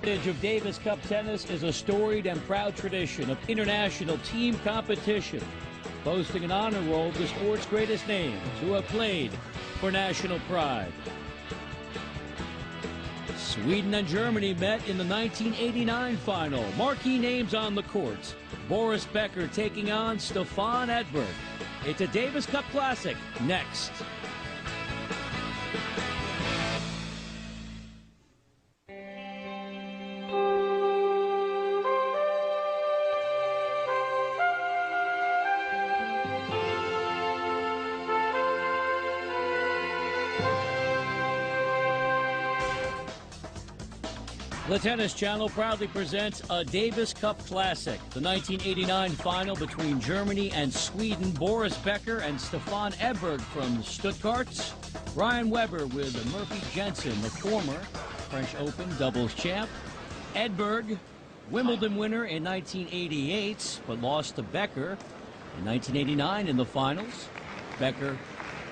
The heritage of Davis Cup tennis is a storied and proud tradition of international team competition, boasting an honor roll of the sport's greatest names who have played for national pride. Sweden and Germany met in the 1989 final. Marquee names on the courts. Boris Becker taking on Stefan Edberg. It's a Davis Cup Classic next. The Tennis Channel proudly presents a Davis Cup Classic, the 1989 final between Germany and Sweden. Boris Becker and Stefan Edberg from Stuttgart. Ryan Weber with Murphy Jensen, the former French Open doubles champ. Edberg, Wimbledon winner in 1988, but lost to Becker in 1989 in the finals. Becker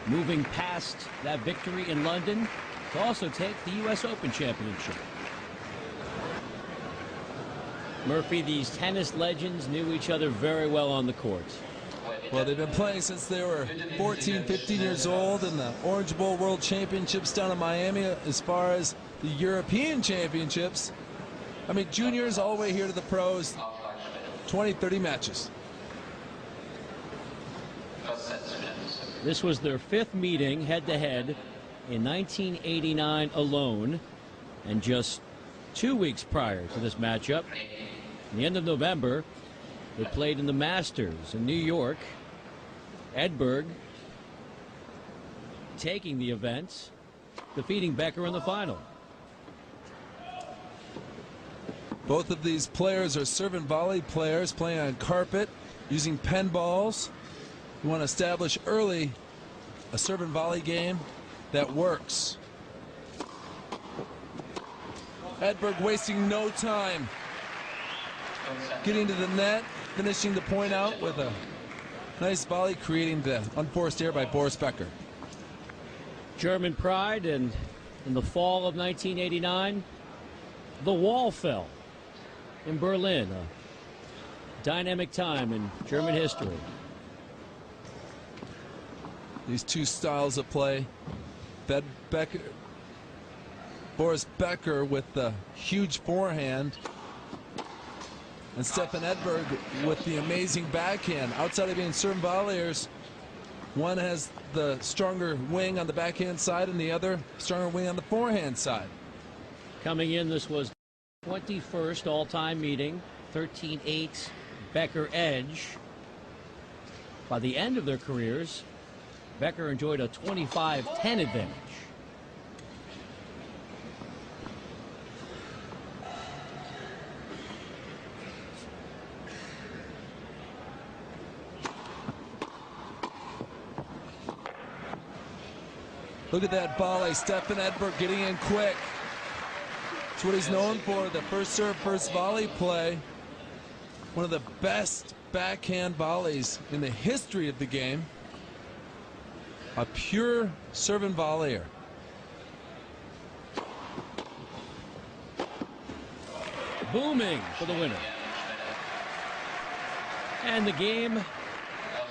moving past that victory in London to also take the U.S. Open championship. Murphy, these tennis legends knew each other very well on the court. Well, they've been playing since they were 14, 15 years old in the Orange Bowl World Championships down in Miami. As far as the European Championships, I mean, juniors all the way here to the pros, 20, 30 matches. This was their fifth meeting head-to-head in 1989 alone, and just 2 weeks prior to this matchup, in the end of November, they played in the Masters in New York. Edberg taking the event, defeating Becker in the final. Both of these players are serve and volley players playing on carpet, using pen balls. You want to establish early a serve and volley game that works. Edberg wasting no time, getting to the net, finishing the point out with a nice volley, creating the unforced error by Boris Becker. German pride, and in the fall of 1989, the wall fell in Berlin. A dynamic time in German history. These two styles of play, Becker, Boris Becker with the huge forehand, and Stefan Edberg with the amazing backhand. Outside of being serve volleyers, one has the stronger wing on the backhand side and the other stronger wing on the forehand side. Coming in, this was 21st all-time meeting, 13-8 Becker edge. By the end of their careers, Becker enjoyed a 25-10 advantage. Look at that volley. Stefan Edberg getting in quick. That's what he's known for, the first serve, first volley play. One of the best backhand volleys in the history of the game. A pure serve and volleyer. Booming for the winner. And the game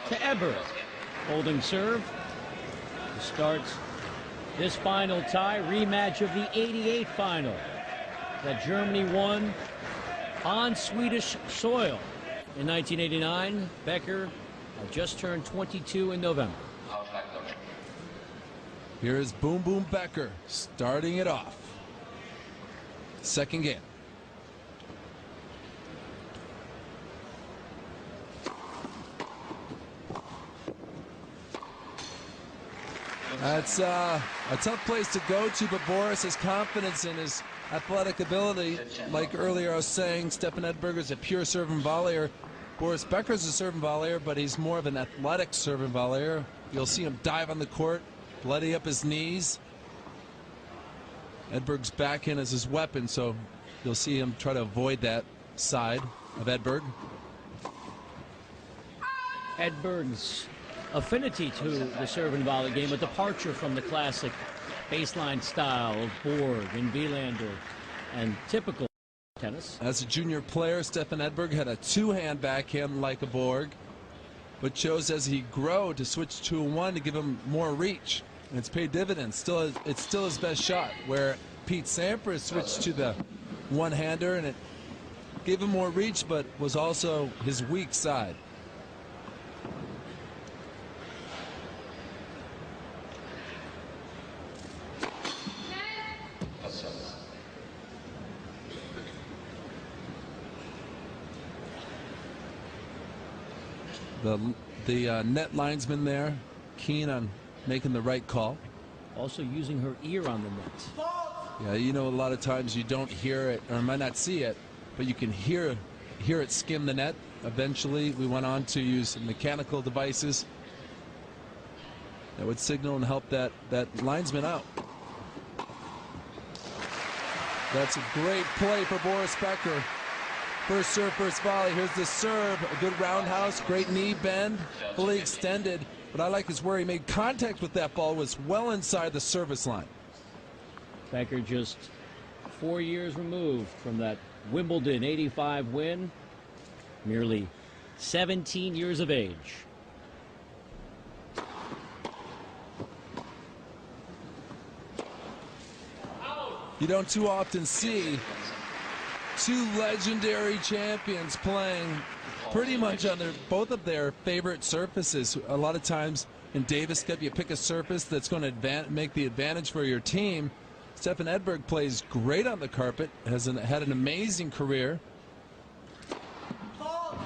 to Edberg. Holding serve to start this final tie, rematch of the '88 final that Germany won on Swedish soil in 1989. Becker had just turned 22 in November. Here is Boom Boom Becker starting it off. Second game. That's a tough place to go to, but Boris has confidence in his athletic ability. Like earlier I was saying, Stefan Edberg is a pure serve and volleyer. Boris Becker is a serve and volleyer, but he's more of an athletic serve and volleyer. You'll see him dive on the court, bloody up his knees. Edberg's backhand is his weapon, so you'll see him try to avoid that side of Edberg. Edberg's affinity to the serve and volley game, a departure from the classic baseline style of Borg and Wielander and typical Tennis. As a junior player, Stefan Edberg had a two-hand backhand like a Borg, but chose as he grew to switch to a one to give him more reach. And it's paid dividends. It's still his best shot, where Pete Sampras switched to the one-hander, and it gave him more reach, but was also his weak side. The net linesman there, keen on making the right call. Also using her ear on the net. Yeah, you know, a lot of times you don't hear it, or might not see it, but you can hear it skim the net. Eventually, we went on to use mechanical devices that would signal and help that linesman out. That's a great play for Boris Becker. First serve, first volley. Here's the serve. A good roundhouse, great knee bend, fully extended. What I like is where he made contact with that ball was well inside the service line. Becker just 4 years removed from that Wimbledon '85 win. Merely 17 years of age. You don't too often see two legendary champions playing pretty much on both of their favorite surfaces. A lot of times in Davis Cup, you pick a surface that's going to make the advantage for your team. Stefan Edberg plays great on the carpet, had an amazing career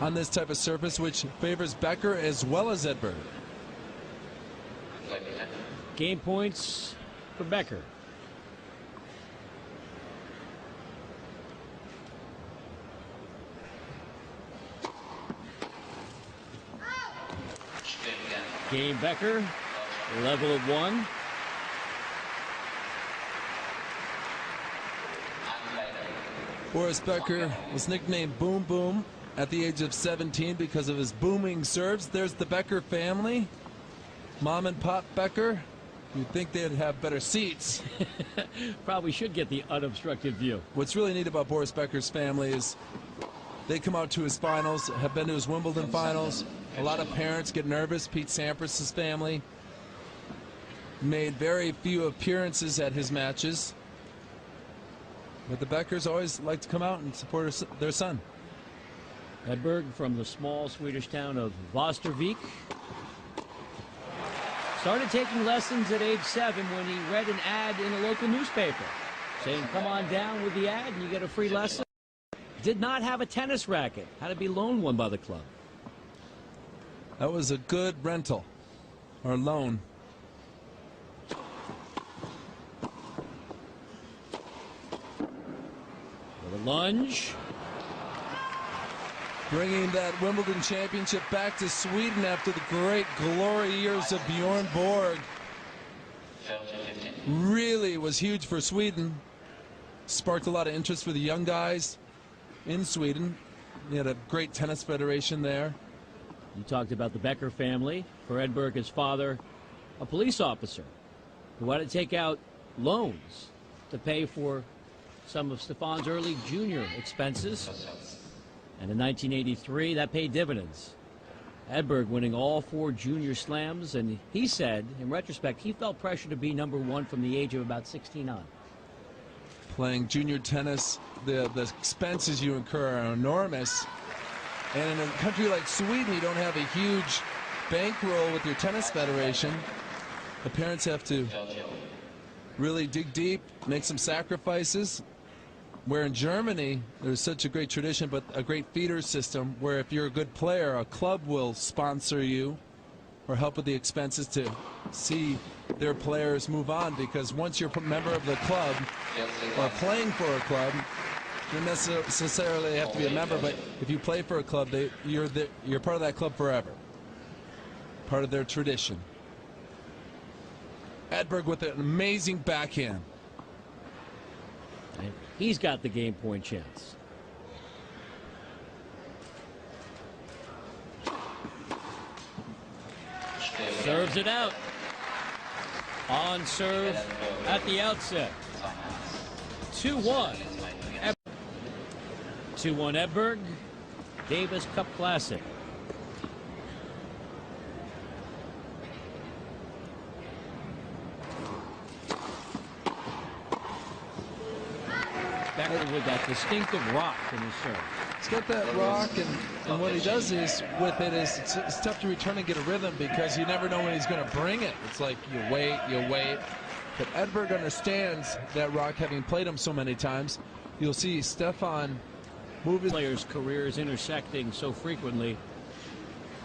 on this type of surface, which favors Becker as well as Edberg. Game points for Becker. Game Becker, level at 1. Boris Becker was nicknamed Boom Boom at the age of 17 because of his booming serves. There's the Becker family. Mom and Pop Becker. You'd think they'd have better seats. Probably should get the unobstructed view. What's really neat about Boris Becker's family is they come out to his finals, have been to his Wimbledon finals. A lot of parents get nervous. Pete Sampras' family made very few appearances at his matches. But the Beckers always like to come out and support their son. Edberg from the small Swedish town of Västervik. Started taking lessons at age 7 when he read an ad in a local newspaper saying, come on down with the ad and you get a free lesson. Did not have a tennis racket. Had to be loaned one by the club. That was a good rental or loan. With a lunge. Bringing that Wimbledon championship back to Sweden after the great glory years of Bjorn Borg. Really was huge for Sweden. Sparked a lot of interest for the young guys in Sweden. You had a great tennis federation there. You talked about the Becker family. For Edberg, his father, a police officer who had to take out loans to pay for some of Stefan's early junior expenses. And in 1983, that paid dividends. Edberg winning all 4 junior slams, and he said, in retrospect, he felt pressure to be #1 from the age of about 16 on. Playing junior tennis, the expenses you incur are enormous. And in a country like Sweden, you don't have a huge bankroll with your tennis federation. The parents have to really dig deep, make some sacrifices. Where in Germany, there's such a great tradition, but a great feeder system where if you're a good player, a club will sponsor you or help with the expenses to see their players move on. Because once you're a member of the club or playing for a club, you don't necessarily have to be a member, but if you play for a club, you're part of that club forever. Part of their tradition. Edberg with an amazing backhand. And he's got the game point chance. Serves it out. On serve at the outset. 2-1. 2-1 Edberg, Davis Cup Classic. Becker with that distinctive rock in his serve. He's got that rock, and what he does is with it is it's tough to return and get a rhythm because you never know when he's going to bring it. It's like you wait. But Edberg understands that rock, having played him so many times. You'll see Stefan move his players' careers intersecting so frequently.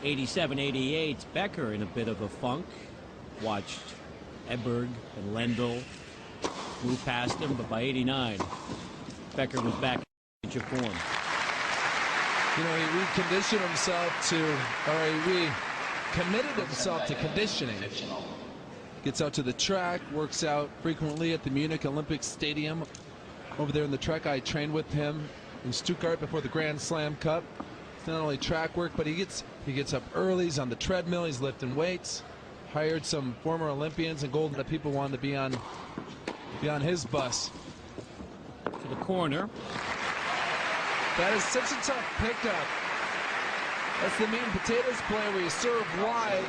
87, 88, Becker in a bit of a funk. Watched Edberg and Lendl move past him, but by 89, Becker was back in form. You know, he reconditioned himself to, or he recommitted himself to conditioning. Gets out to the track, works out frequently at the Munich Olympic Stadium over there in the track. I trained with him in Stuttgart before the Grand Slam Cup. It's not only track work, but he gets up early. He's on the treadmill. He's lifting weights. Hired some former Olympians and gold that people wanted to be on his bus. To the corner. That is such a tough pickup. That's the meat and potatoes play where you serve wide,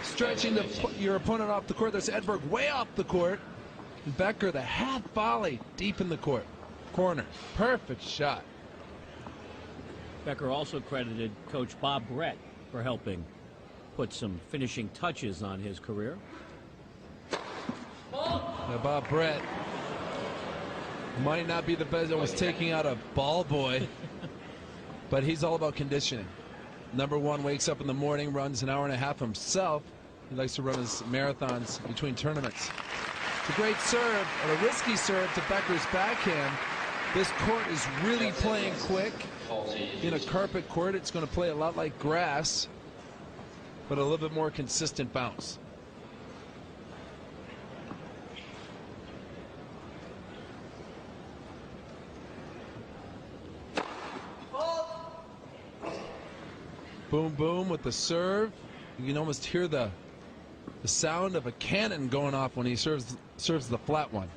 stretching your opponent off the court. There's Edberg way off the court. And Becker, the half volley deep in the court. Corner. Perfect shot. Becker also credited Coach Bob Brett for helping put some finishing touches on his career. Now Bob Brett might not be the best. It was taking out a ball boy, but he's all about conditioning. Number one wakes up in the morning, runs an hour and a half himself. He likes to run his marathons between tournaments. It's a great serve, and a risky serve to Becker's backhand. This court is really playing quick. In a carpet court, it's going to play a lot like grass, but a little bit more consistent bounce. Boom, boom with the serve. You can almost hear the sound of a cannon going off when he serves the flat one.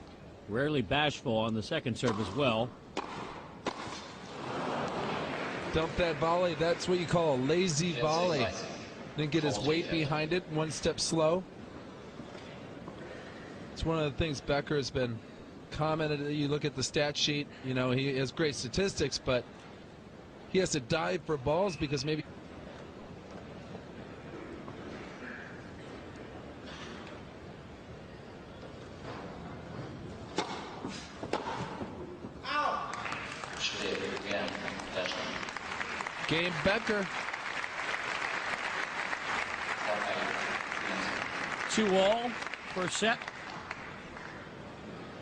Rarely bashful on the second serve as well. Dump that volley. That's what you call a lazy volley. Didn't get his weight behind it. One step slow. It's one of the things Becker has been commented. You look at the stat sheet. You know, he has great statistics, but he has to dive for balls because maybe. Game Becker. 2-all first set.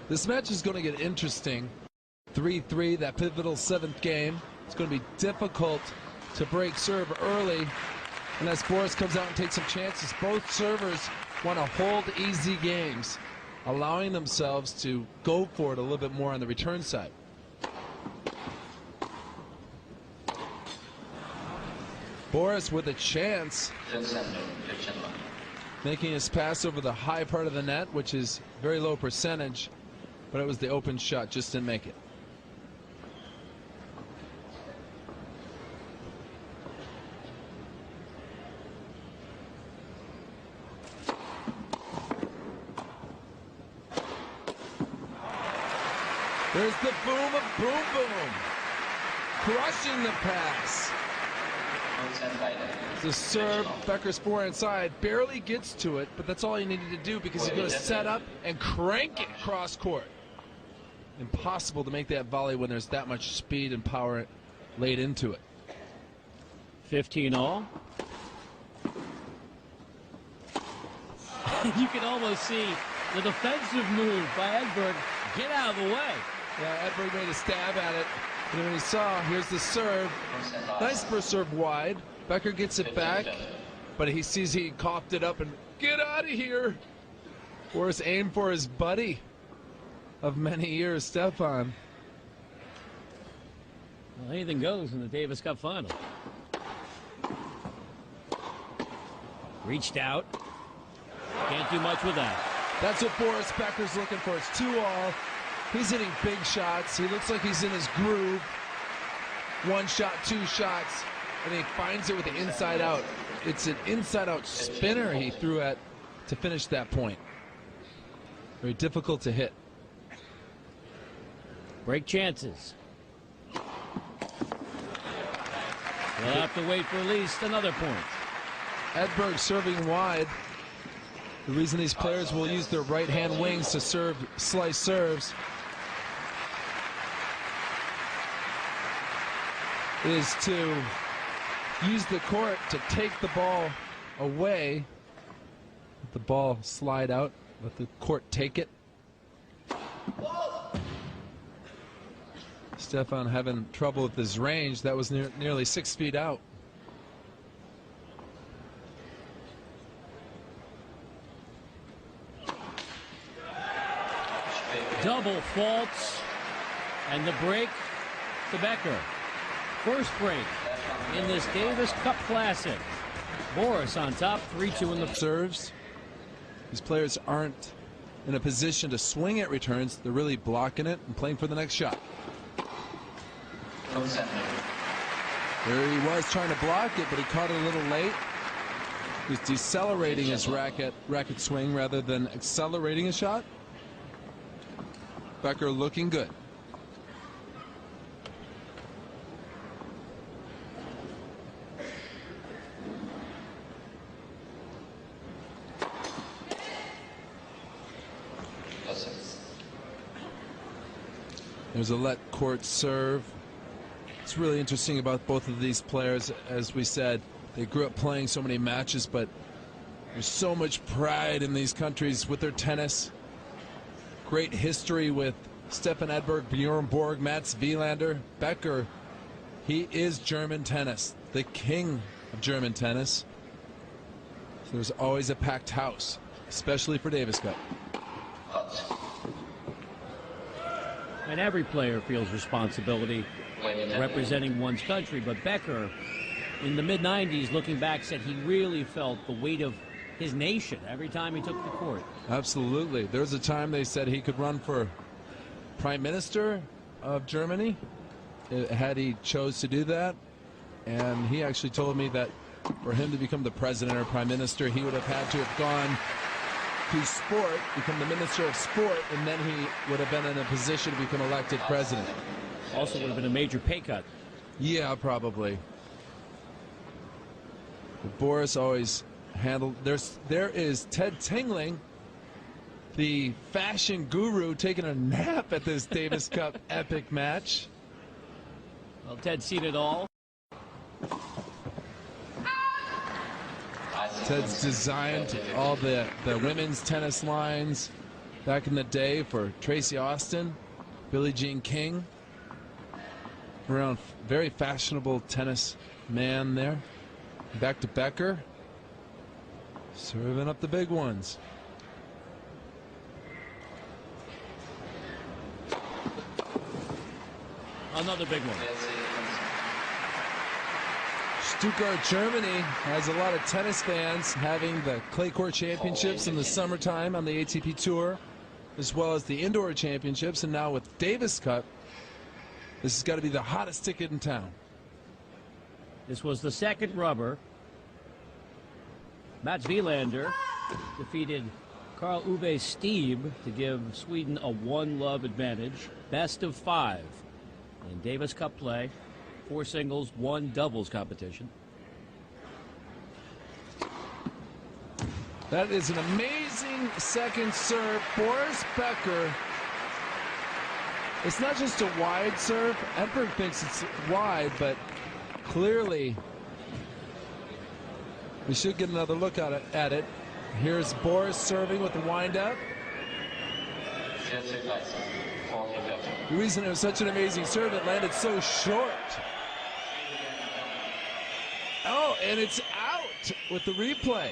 This match is going to get interesting. 3-3, that pivotal seventh game. It's going to be difficult to break serve early. And as Boris comes out and takes some chances, both servers want to hold easy games, allowing themselves to go for it a little bit more on the return side. Boris with a chance, making his pass over the high part of the net, which is very low percentage, but it was the open shot, just didn't make it. There's the boom of boom boom, crushing the pass. The serve, Becker's forehand side, barely gets to it, but that's all he needed to do because he's going to set up and crank it cross court. Impossible to make that volley when there's that much speed and power laid into it. 15-all. You can almost see the defensive move by Edberg. Get out of the way. Yeah, Edberg made a stab at it. And when he saw, here's the serve. Nice first serve wide. Becker gets it back, but he sees he coughed it up and get out of here. Boris aimed for his buddy of many years, Stefan. Well, anything goes in the Davis Cup final. Reached out. Can't do much with that. That's what Boris Becker's looking for. It's 2-all. He's hitting big shots. He looks like he's in his groove. one shot, two shots, and he finds it with the inside out. It's an inside out spinner he threw at to finish that point. Very difficult to hit. Break chances. We'll have to wait for at least another point. Edberg serving wide. The reason these players will use their right-hand wings to serve slice serves is to use the court to take the ball away. Let the ball slide out. Let the court take it. Stefan having trouble with his range. That was nearly 6 feet out. Double faults, and the break to Becker. First break in this Davis Cup Classic. Boris on top, 3-2 in the serves. These players aren't in a position to swing at returns. They're really blocking it and playing for the next shot. There he was trying to block it, but he caught it a little late. He's decelerating his racket swing rather than accelerating a shot. Becker looking good. There's a let court serve. It's really interesting about both of these players. As we said, they grew up playing so many matches, but there's so much pride in these countries with their tennis. Great history with Stefan Edberg, Bjorn Borg, Mats Wilander. Becker, he is German tennis, the king of German tennis. So there's always a packed house, especially for Davis Cup. And every player feels responsibility representing one's country, but Becker in the mid-90s, looking back, said he really felt the weight of his nation every time he took the court. Absolutely. There was a time they said he could run for Prime Minister of Germany had he chose to do that, and he actually told me that for him to become the president or prime minister, he would have had to have gone to sport, become the minister of sport, and then he would have been in a position to become elected president. Also would have been a major pay cut. Yeah, probably. But Boris always handled. There is Ted Tingling, the fashion guru, taking a nap at this Davis Cup epic match. Well, Ted's seen it all. Ted's designed all the women's tennis lines back in the day for Tracy Austin, Billie Jean King. Around very fashionable tennis man there. Back to Becker. Serving up the big ones. Another big one. Stuttgart, Germany has a lot of tennis fans, having the clay court championships in the summertime on the ATP Tour, as well as the indoor championships, and now with Davis Cup, this has got to be the hottest ticket in town. This was the second rubber. Mats Wilander defeated Carl Uwe Stieb to give Sweden a 1-love advantage. Best of 5 in Davis Cup play. 4 singles, 1 doubles competition. That is an amazing second serve. Boris Becker. It's not just a wide serve. Edberg thinks it's wide, but clearly we should get another look at it. Here's Boris serving with the windup. The reason it was such an amazing serve, it landed so short. Oh, and it's out with the replay.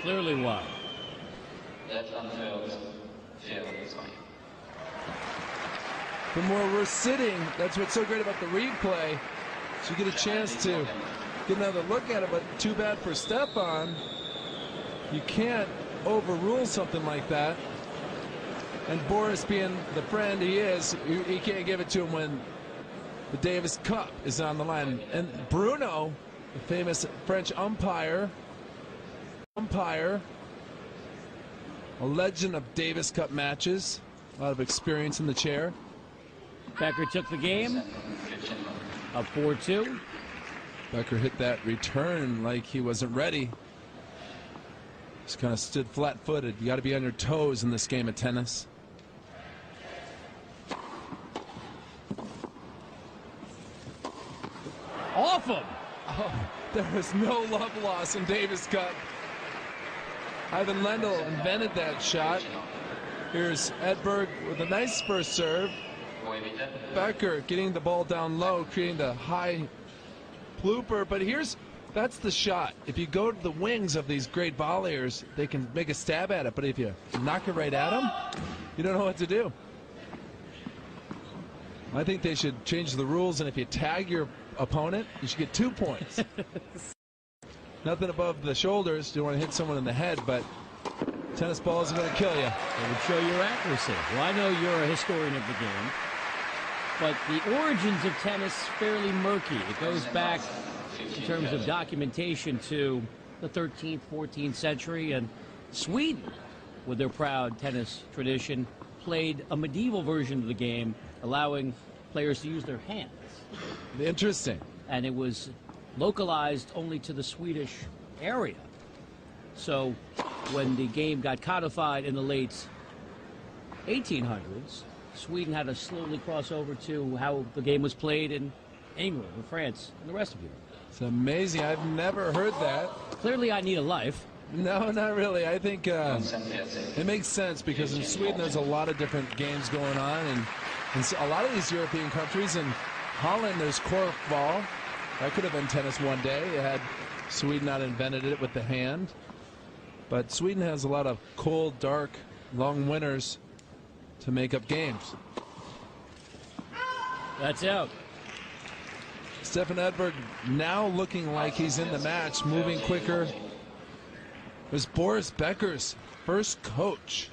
Clearly wide. From where we're sitting, that's what's so great about the replay. So you get a chance to get another look at it, but too bad for Stefan. You can't overrule something like that. And Boris, being the friend he is, he can't give it to him when The Davis Cup is on the line. And Bruno, the famous French umpire, a legend of Davis Cup matches, a lot of experience in the chair. Becker took the game, up 4-2. Becker hit that return like he wasn't ready. Just kind of stood flat-footed. You got to be on your toes in this game of tennis. Off him! Oh, there was no love lost in Davis Cup. Ivan Lendl invented that shot. Here's Edberg with a nice first serve. Becker getting the ball down low, creating the high blooper. But that's the shot. If you go to the wings of these great volleyers, they can make a stab at it. But if you knock it right at them, you don't know what to do. I think they should change the rules, and if you tag your opponent, you should get 2 points. Nothing above the shoulders. You don't want to hit someone in the head, but tennis balls are going to kill you. It would show your accuracy. Well, I know you're a historian of the game, but the origins of tennis fairly murky. It goes back in terms of documentation to the 13th, 14th century, and Sweden, with their proud tennis tradition, played a medieval version of the game, allowing players to use their hands. Interesting. And it was localized only to the Swedish area. So when the game got codified in the late 1800s, Sweden had to slowly cross over to how the game was played in England and France and the rest of Europe. It's amazing. I've never heard that. Clearly I need a life. No, not really. I think it makes sense because in Sweden there's a lot of different games going on, and a lot of these European countries. In Holland there's korfball. That could have been tennis one day had Sweden not invented it with the hand. But Sweden has a lot of cold, dark, long winters to make up games. That's out. Stefan Edberg now looking like he's in the match, moving quicker. It was Boris Becker's first coach.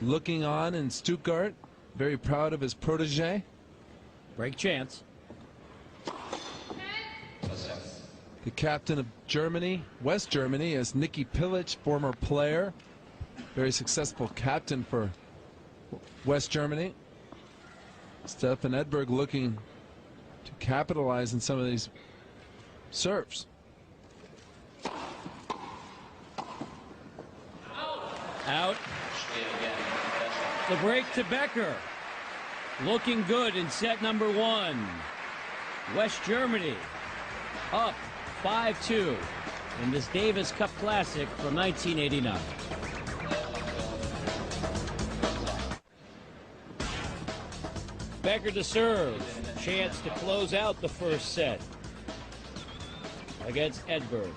Looking on in Stuttgart, very proud of his protege. Break chance. The captain of Germany, West Germany, is Nicky Pilic, former player. Very successful captain for West Germany. Stefan Edberg looking to capitalize on some of these serves. Out. The break to Becker. Looking good in set number 1. West Germany up 5-2 in this Davis Cup Classic from 1989. Becker to serve. Chance to close out the first set against Edberg.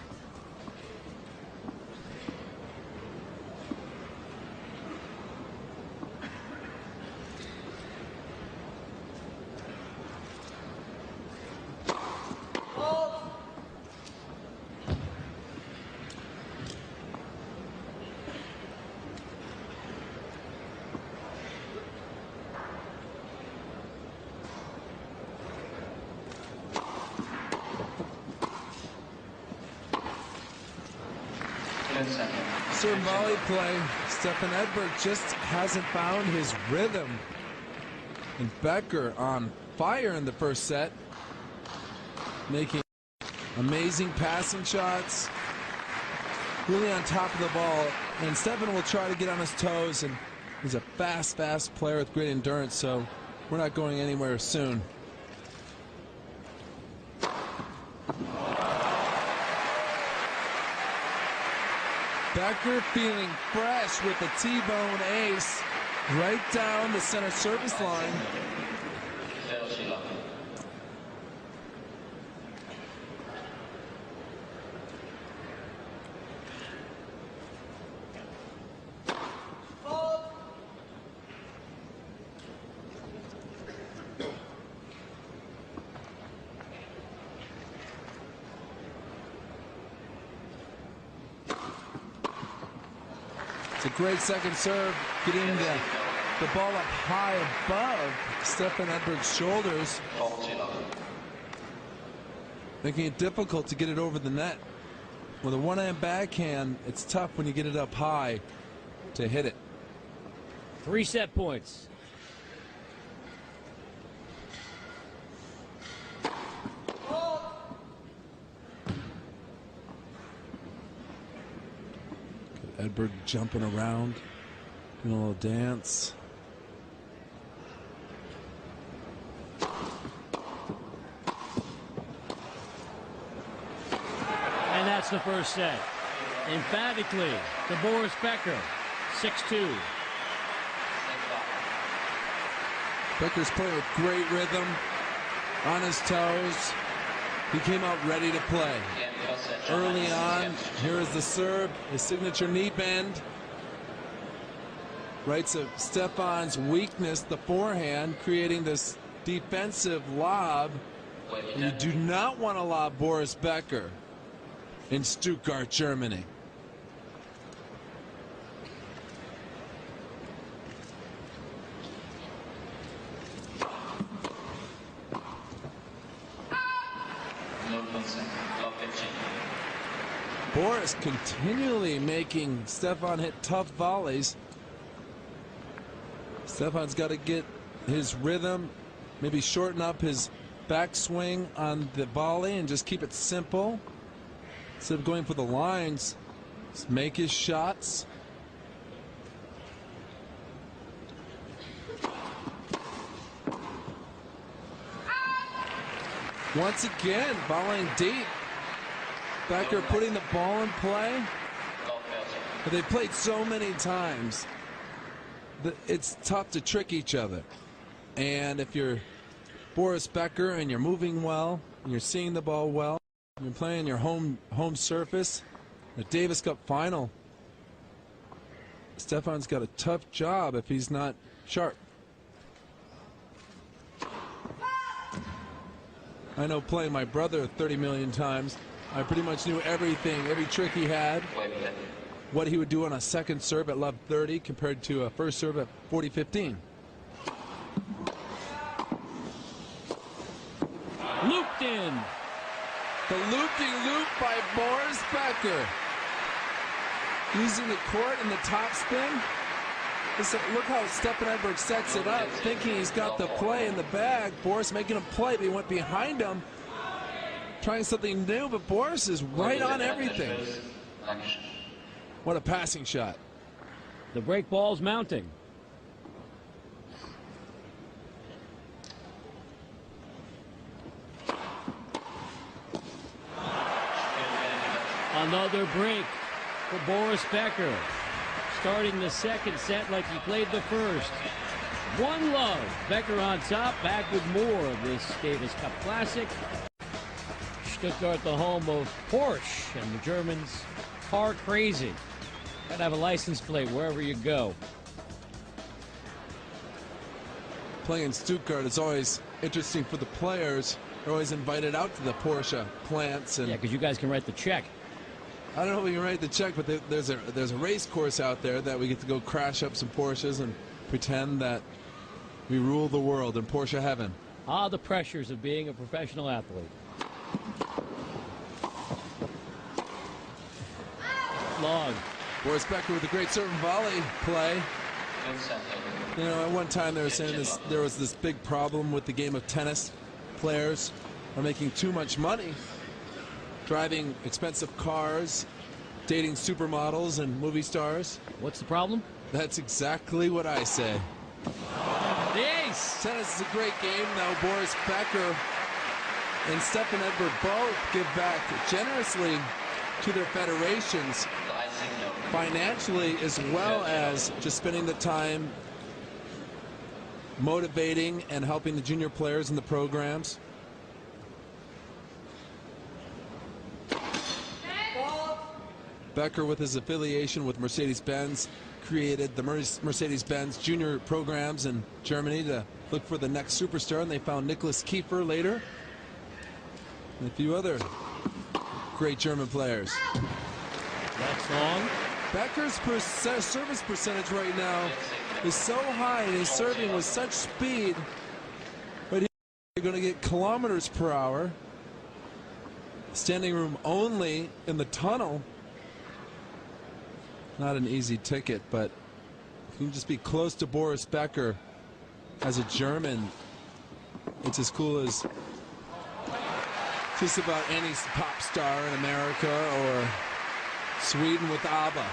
Serve volley play. Stefan Edberg just hasn't found his rhythm. And Becker on fire in the first set, making amazing passing shots, really on top of the ball. And Stefan will try to get on his toes, and he's a fast player with great endurance, so we're not going anywhere soon. Becker feeling fresh with the T-bone ace right down the center service line. It's a great second serve, getting the the ball up high above Stefan Edberg's shoulders, making it difficult to get it over the net. With a one-hand backhand, it's tough when you get it up high to hit it. 3 set points. Edberg jumping around, doing a little dance. And that's the first set. Emphatically to Boris Becker, 6-2. Becker's playing with great rhythm, on his toes. He came out ready to play. Early on, here is the serve, his signature knee bend. Right to Stefan's weakness, the forehand, creating this defensive lob. You do not want to lob Boris Becker in Stuttgart, Germany. Boris continually making Stefan hit tough volleys. Stefan's got to get his rhythm, maybe shorten up his backswing on the volley and just keep it simple. Instead of going for the lines, just make his shots. Once again, volleying deep. Becker putting the ball in play. But they've played so many times that it's tough to trick each other. And if you're Boris Becker and you're moving well, and you're seeing the ball well, you're playing your home surface, the Davis Cup final, Stefan's got a tough job if he's not sharp. I know, playing my brother 30 million times, I pretty much knew everything, every trick he had, what he would do on a second serve at love 30 compared to a first serve at 40-15. Looped in. The loop-de-loop by Boris Becker. Using the court in the topspin. Look how Stefan Edberg sets it up, thinking he's got the play in the bag. Boris making a play, but he went behind him, trying something new, but Boris is right on everything. What a passing shot. The break ball's mounting. Another break for Boris Becker. Starting the second set like he played the first. 1-love. Becker on top, back with more of this Davis Cup Classic. Stuttgart, the home of Porsche, and the Germans car crazy. Gotta have a license plate wherever you go. Playing in Stuttgart is always interesting for the players. They're always invited out to the Porsche plants. And yeah, because you guys can write the check. I don't know if we can write the check, but there's a race course out there that we get to go crash up some Porsches and pretend that we rule the world in Porsche heaven. Ah, the pressures of being a professional athlete. Long. Boris Becker with a great serve and volley play. You know, at one time they were saying there was this big problem with the game of tennis. Players are making too much money, driving expensive cars, dating supermodels and movie stars. What's the problem? That's exactly what I say. The ace! Tennis is a great game, though. Boris Becker and Stefan Edberg both give back generously to their federations, financially as well as just spending the time motivating and helping the junior players in the programs. Becker, with his affiliation with Mercedes-Benz, created the Mercedes-Benz junior programs in Germany to look for the next superstar, and they found Nicholas Kiefer later and a few other great German players. That's long. Becker's service percentage right now is so high and he's serving with such speed, but you're going to get kilometers per hour. Standing room only in the tunnel. Not an easy ticket, but you can just be close to Boris Becker as a German. It's as cool as just about any pop star in America or Sweden with ABBA.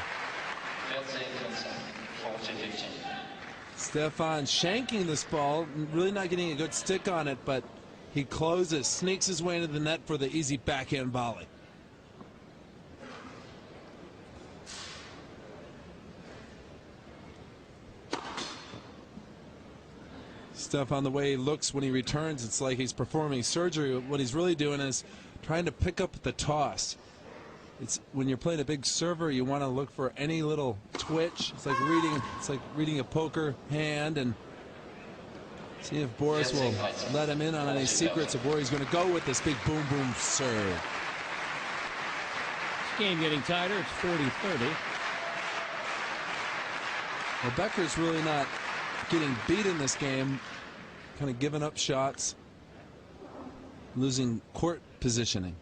Stefan shanking this ball, really not getting a good stick on it, but he closes, sneaks his way into the net for the easy backhand volley. Stefan, the way he looks when he returns, it's like he's performing surgery. What he's really doing is trying to pick up the toss. It's when you're playing a big server, you want to look for any little twitch. It's like reading a poker hand, and see if Boris will let him in on any secrets of where he's going to go with this big boom boom serve. This game getting tighter. It's 40-30. Well, Becker's really not getting beat in this game. Kind of giving up shots, losing court positioning.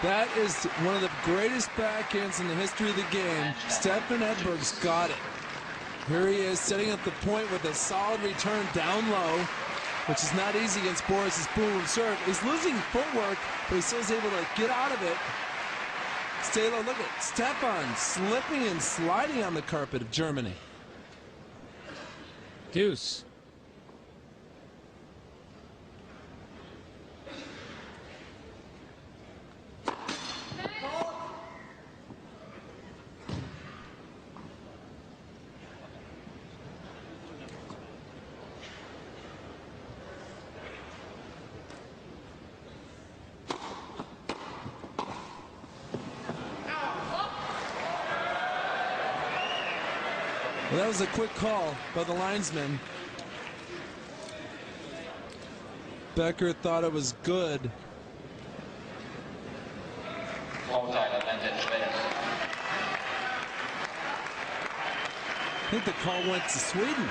That is one of the greatest backhands in the history of the game. Stefan Edberg's got it. Here he is setting up the point with a solid return down low, which is not easy against Boris's boom serve. He's losing footwork, but he still is able to get out of it. Stay low. Look at Stefan slipping and sliding on the carpet of Germany. Deuce. Well, that was a quick call by the linesman. Becker thought it was good. I think the call went to Sweden.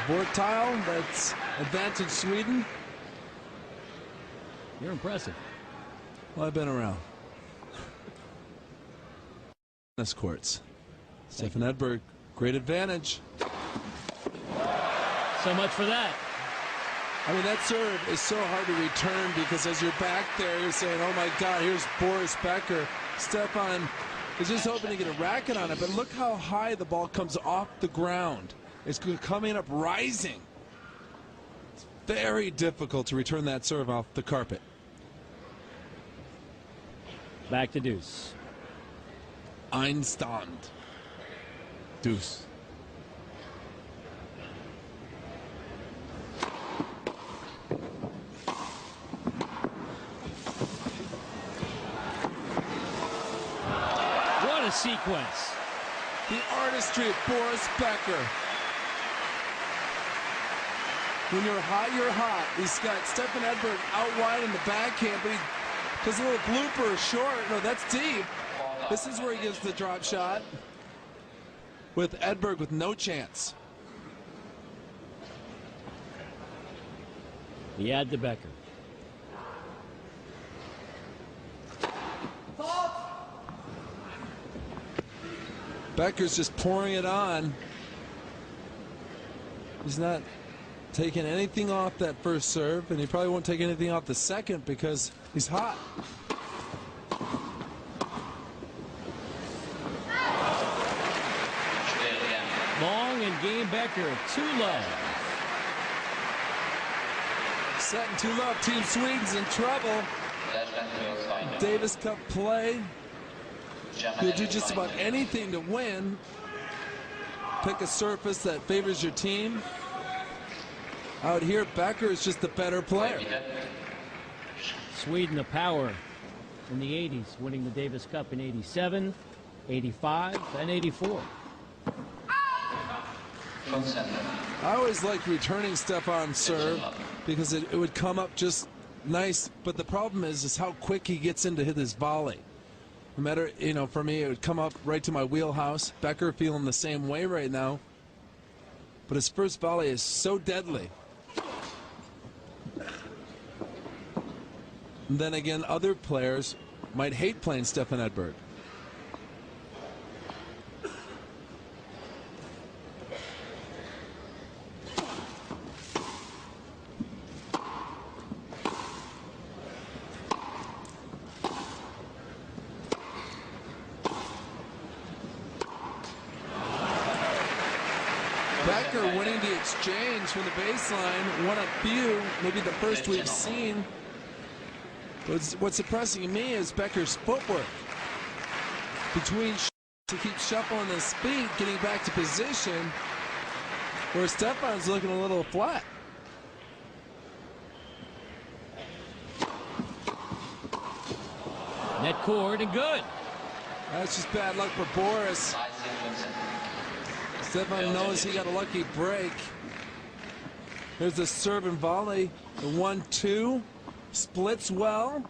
Vortile, that's advantage Sweden. You're impressive. Well, I've been around. Tennis courts. Stefan Edberg, great advantage. So much for that. I mean, that serve is so hard to return because as you're back there, you're saying, oh my God, here's Boris Becker. Stefan is just hoping to get a racket on it, but look how high the ball comes off the ground. It's coming up rising. It's very difficult to return that serve off the carpet. Back to deuce. Einstand. Deuce. What a sequence. The artistry of Boris Becker. When you're hot, you're hot. He's got Stefan Edberg out wide in the backhand, but he does a little blooper short. No, that's deep. This is where he gives the drop shot. With Edberg with no chance. The add to Becker. Becker's just pouring it on. He's not taking anything off that first serve, and he probably won't take anything off the second because he's hot. Long and game Becker, too low. Setting too low. Team Sweden's in trouble. Davis Cup play. You'll do just about anything to win. Pick a surface that favors your team. Out here, Becker is just the better player. Sweden a power in the 80s, winning the Davis Cup in 87, 85, and 84. I always liked returning Stefan's serve because it would come up just nice, but the problem is how quick he gets in to hit his volley. No matter, for me, it would come up right to my wheelhouse. Becker feeling the same way right now. But his first volley is so deadly. And then again, other players might hate playing Stefan Edberg. Becker winning the exchange from the baseline, one of few, maybe the first we've seen. What's impressing me is Becker's footwork. Between to keep shuffling his feet, getting back to position, where Stefan's looking a little flat. Net cord and good. That's just bad luck for Boris. Stefan knows he got a lucky break. There's the serve and volley. The 1-2 splits well.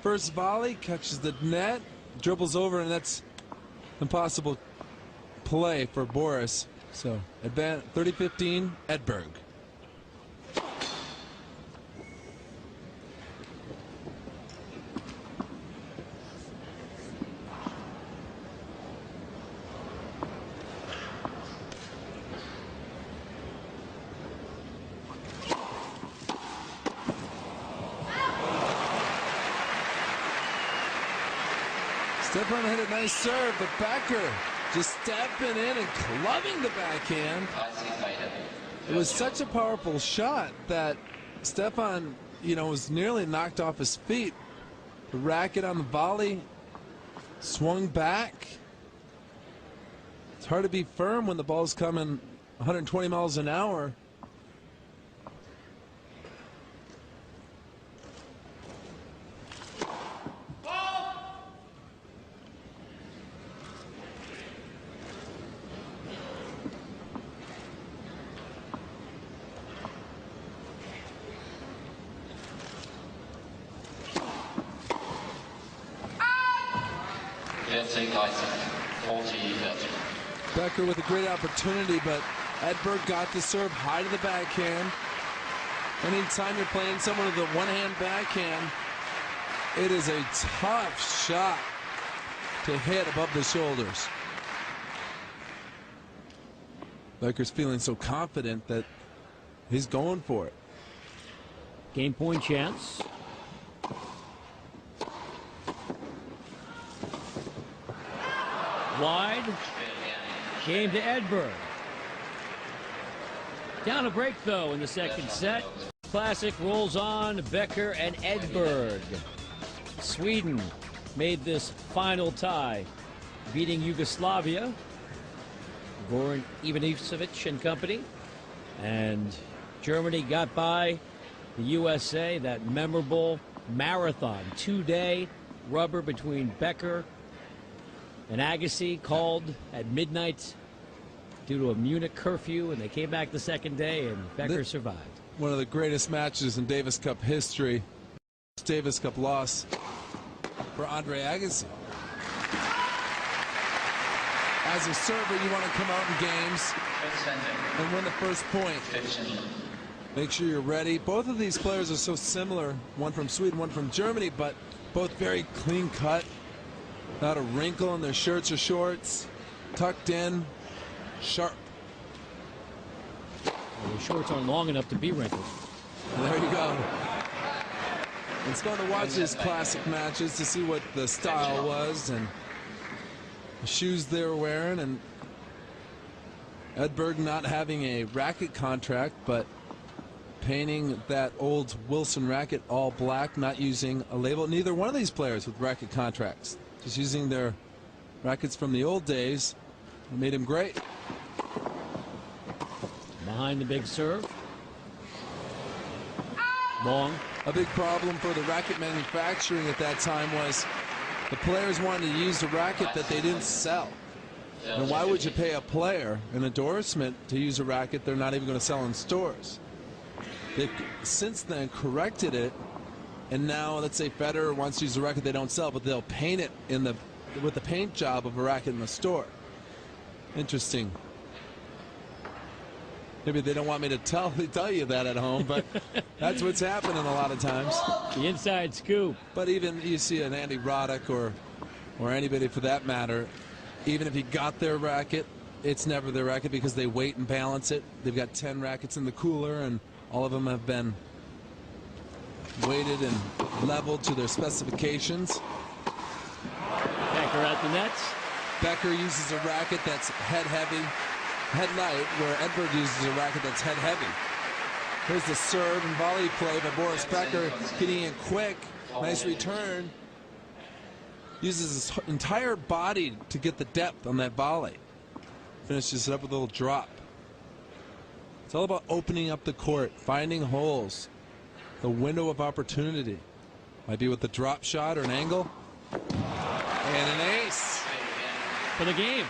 First volley catches the net, dribbles over, and that's impossible play for Boris. So, 30-15, Edberg. Stefan hit a nice serve, but Becker just stepping in and clubbing the backhand. It was such a powerful shot that Stefan, was nearly knocked off his feet. The racket on the volley swung back. It's hard to be firm when the ball's coming 120 miles an hour. Becker with a great opportunity, but Edberg got the serve high to the backhand. Anytime you're playing someone with a one-hand backhand, it is a tough shot to hit above the shoulders. Becker's feeling so confident that he's going for it. Game point chance. Wide. Game to Edberg. Down a break, though, in the second set. Classic rolls on. Becker and Edberg. Sweden made this final tie, beating Yugoslavia. Goran Ivanisevic and company. And Germany got by the USA, that memorable marathon, two-day rubber between Becker and Agassi, called at midnight due to a Munich curfew, and they came back the second day, and Becker survived. One of the greatest matches in Davis Cup history. Davis Cup loss for Andre Agassi. As a server, you want to come out in games and win the first point. Make sure you're ready. Both of these players are so similar, one from Sweden, one from Germany, but both very clean cut. Not a wrinkle in their shirts or shorts. Tucked in, sharp. Well, the shorts aren't long enough to be wrinkled. There you go. It's fun to watch these classic matches to see what the style was and the shoes they were wearing. And Edberg not having a racket contract, but painting that old Wilson racket all black, not using a label. Neither one of these players with racket contracts. Just using their rackets from the old days. It made him great. Behind the big serve. Long. A big problem for the racket manufacturing at that time was the players wanted to use a racket that they didn't sell. And why would you pay a player an endorsement to use a racket they're not even going to sell in stores? They've since then corrected it, and now let's say Federer wants to use a racket they don't sell, but they'll paint it with the paint job of a racket in the store. Interesting. Maybe they don't want me to tell you that at home, but that's what's happening a lot of times. The inside scoop. But even you see an Andy Roddick or anybody for that matter, even if he got their racket, it's never their racket because they weight and balance it. They've got 10 rackets in the cooler, and all of them have been weighted and leveled to their specifications. Becker at the nets. Becker uses a racket that's head light, where Edberg uses a racket that's head heavy. Here's the serve and volley play by Boris Becker, getting in quick. Nice return. Uses his entire body to get the depth on that volley. Finishes it up with a little drop. It's all about opening up the court, finding holes, the window of opportunity. Might be with the drop shot or an angle. And an ace for the game.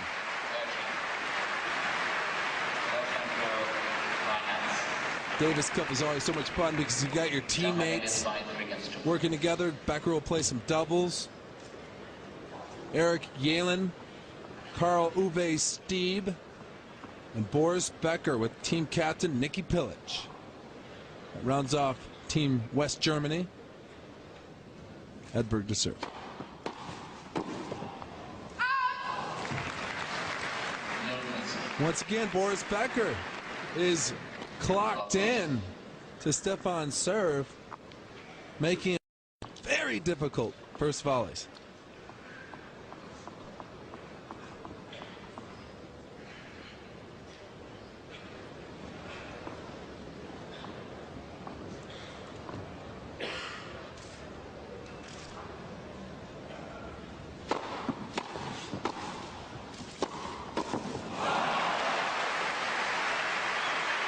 Davis Cup is always so much fun because you got your teammates working together. Becker will play some doubles. Eric Yalen, Carl Uwe Stieb, and Boris Becker with team captain Nicky Pilic. That rounds off Team West Germany. Edberg to serve. Once again, Boris Becker is clocked in to Stefan's serve, making it very difficult first volleys.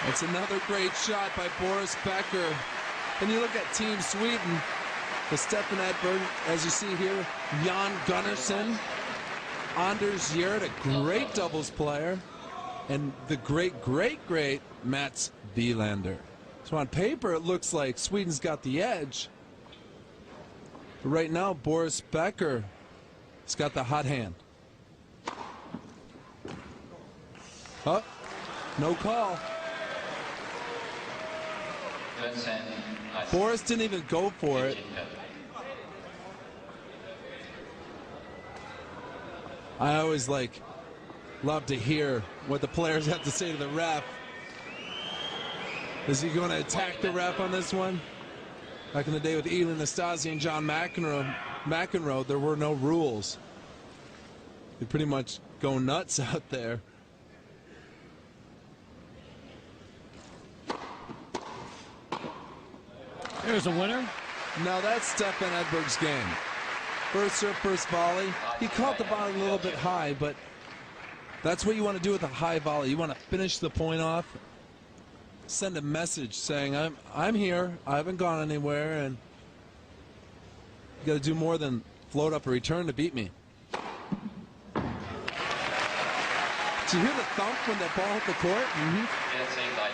It's another great shot by Boris Becker. And you look at Team Sweden, the Stefan Edberg, as you see here, Jan Gunnarsson, Anders Gerd, a great doubles player, and the great Mats Wilander. So on paper, it looks like Sweden's got the edge. But right now, Boris Becker has got the hot hand. Oh, no call. Boris didn't even go for it. I always love to hear what the players have to say to the ref. Is he going to attack the ref on this one? Back in the day with Elin Nastasi and John McEnroe, there were no rules. They pretty much go nuts out there. There's a winner. Now that's Stefan Edberg's game. First serve, first volley. He caught the volley a little bit high, but that's what you want to do with a high volley. You want to finish the point off, send a message saying, I'm here, I haven't gone anywhere, and you got to do more than float up a return to beat me. Did you hear the thump when that ball hit the court?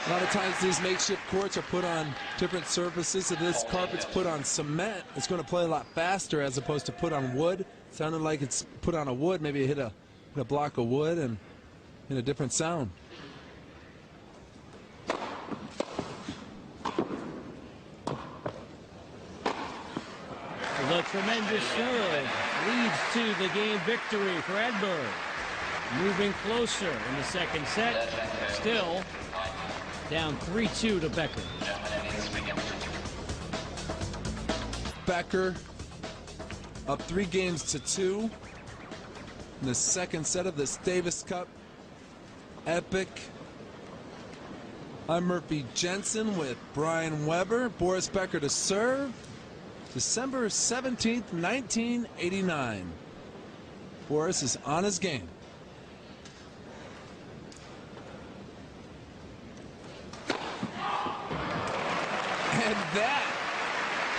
A lot of times these makeshift courts are put on different surfaces. If this carpet's put on cement, it's going to play a lot faster as opposed to put on wood. It sounded like it's put on a wood. Maybe you hit a block of wood and hit a different sound. The tremendous serve leads to the game victory for Edberg. Moving closer in the second set, still down 3-2 to Becker. Becker up 3-2 in the second set of this Davis Cup epic. I'm Murphy Jensen with Brian Weber. Boris Becker to serve. December 17th, 1989. Boris is on his game. And that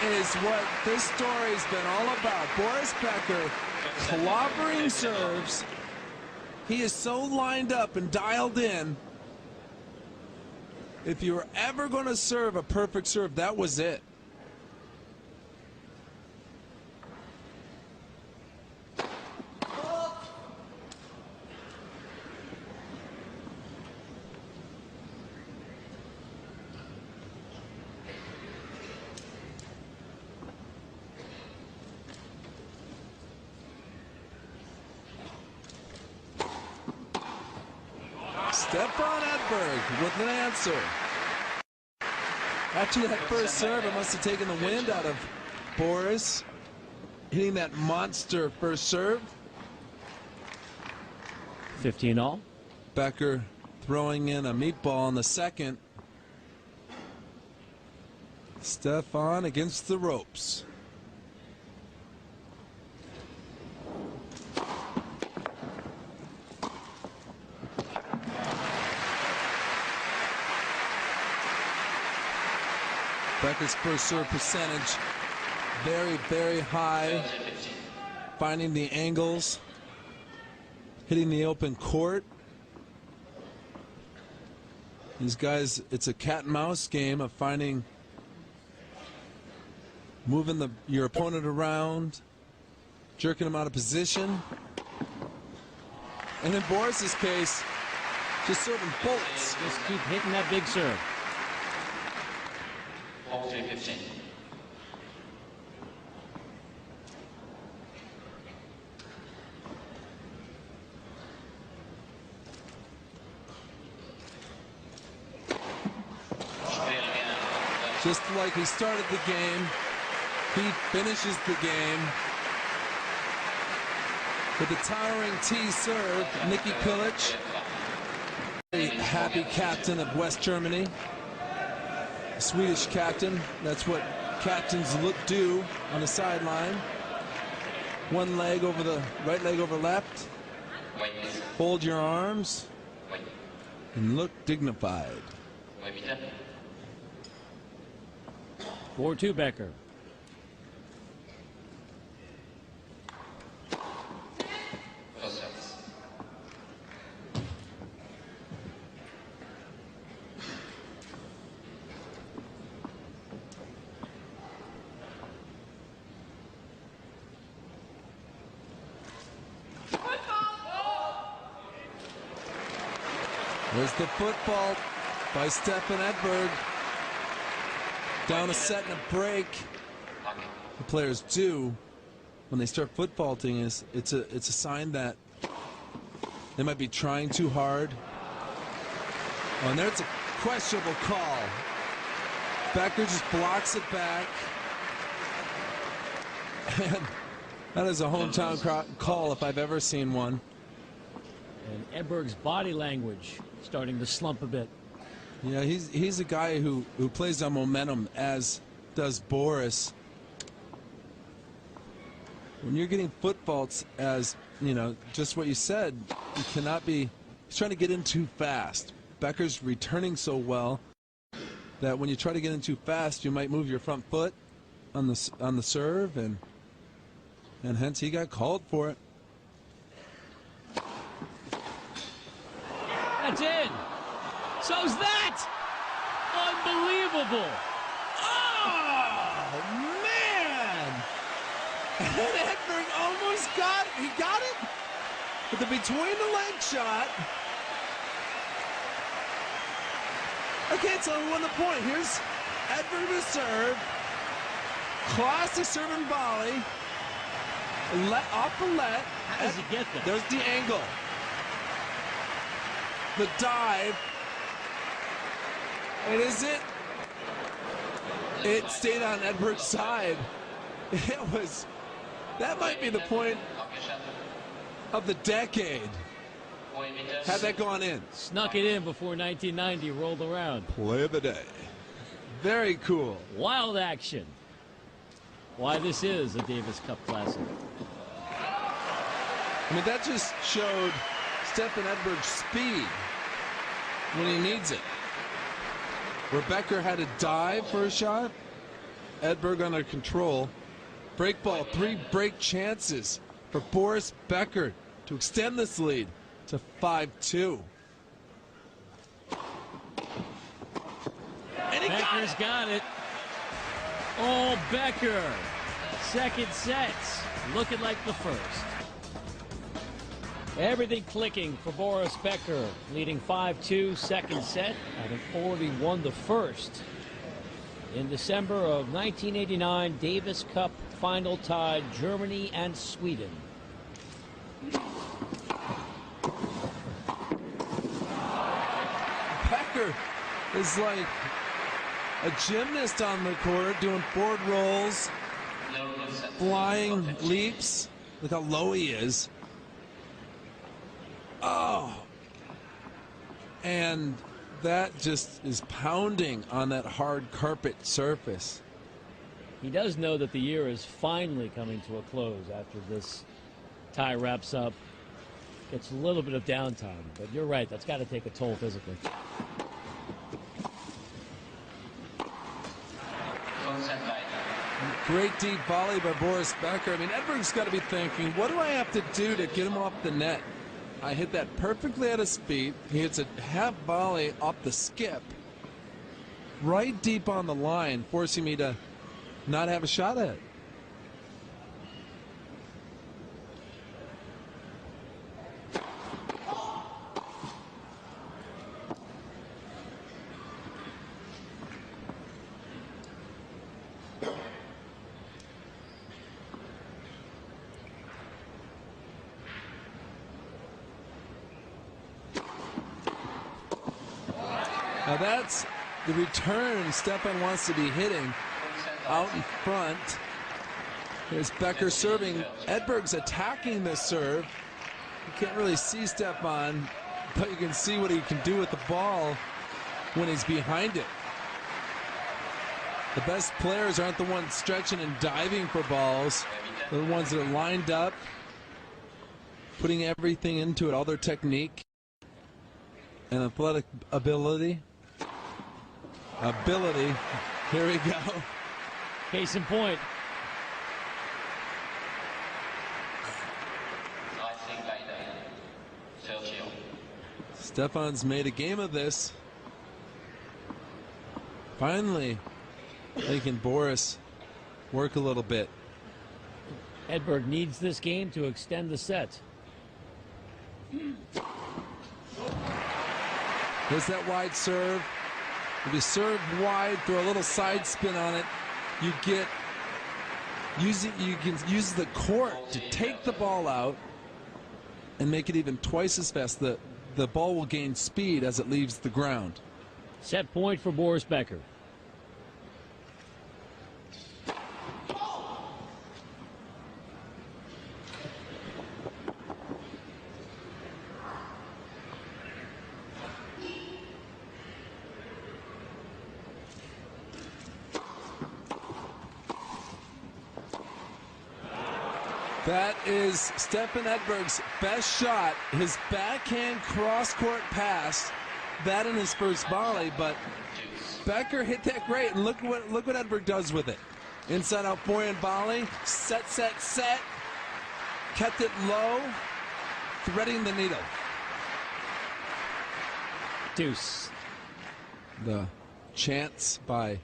is what this story's been all about. Boris Becker clobbering serves. He is so lined up and dialed in. If you were ever going to serve a perfect serve, that was it. Stefan Edberg with an answer. After that first serve, it must have taken the wind out of Boris, hitting that monster first serve. 15 all. Becker throwing in a meatball in the second. Stefan against the ropes. Becker's first serve percentage very, very high. Finding the angles, hitting the open court. These guys, it's a cat and mouse game of finding, moving your opponent around, jerking him out of position. And in Boris's case, just serving bullets. Just keep hitting that big serve. Just like he started the game, he finishes the game with the towering T serve. Nicky Pilic, a happy captain of West Germany. Swedish captain. That's what captains do on the sideline. One leg over the right leg over left. Hold your arms and look dignified. 4-2 Becker. There's the football by Stefan Edberg. Down a set and a break. The players do when they start foot faulting is it's a sign that they might be trying too hard. Oh, and there's a questionable call. Becker just blocks it back. And that is a hometown call if I've ever seen one. And Edberg's body language starting to slump a bit. Yeah, he's a guy who plays on momentum, as does Boris. When you're getting foot faults, as you know, just what you said, you cannot be. He's trying to get in too fast. Becker's returning so well that when you try to get in too fast, you might move your front foot on the serve, and hence he got called for it. That's in. So's that. Unbelievable. Oh, man. And Edberg almost got it. He got it. But the between the leg shot. I can't tell who won the point. Here's Edberg to serve. Classic serve and volley. Off the let. How does he get there? There's the angle. The dive. And is it? It stayed on Edberg's side. That might be the point of the decade. Had that gone in. Snuck it in before 1990 rolled around. Play of the day. Very cool. Wild action. Why this is a Davis Cup Classic. I mean, that just showed Stefan Edberg's speed when he needs it. Where Becker had to dive for a shot, Edberg under control. Break ball, 3 break chances for Boris Becker to extend this lead to 5-2. And he Becker's got it. Oh, Becker. Second sets looking like the first. Everything clicking for Boris Becker, leading 5-2 second set, having already won the first. In December of 1989, Davis Cup final tied Germany and Sweden. Becker is like a gymnast on the court, doing forward rolls, flying leaps. Look how low he is. Oh, and that just is pounding on that hard carpet surface. He does know that the year is finally coming to a close after this tie wraps up. Gets a little bit of downtime, but you're right, that's got to take a toll physically. Great deep volley by Boris Becker. I mean, Edberg's got to be thinking, what do I have to do to get him off the net? I hit that perfectly at his feet. He hits a half volley off the skip, right deep on the line, forcing me to not have a shot at it. Now that's the return Stefan wants to be hitting out in front. Here's Becker serving. Edberg's attacking the serve. You can't really see Stefan, but you can see what he can do with the ball when he's behind it. The best players aren't the ones stretching and diving for balls. They're the ones that are lined up, putting everything into it, all their technique and athletic ability. Here we go. Case in point. Stefan's made a game of this. Finally making Boris work a little bit. Edberg needs this game to extend the set. There's that wide serve. If you serve wide, throw a little side spin on it, you can use the court to take the ball out and make it even twice as fast. The ball will gain speed as it leaves the ground. Set point for Boris Becker. That is Stefan Edberg's best shot. His backhand cross-court pass, that in his first volley, but Becker hit that great, and look what Edberg does with it. Inside out forehand volley, set, kept it low, threading the needle. Deuce. The chants by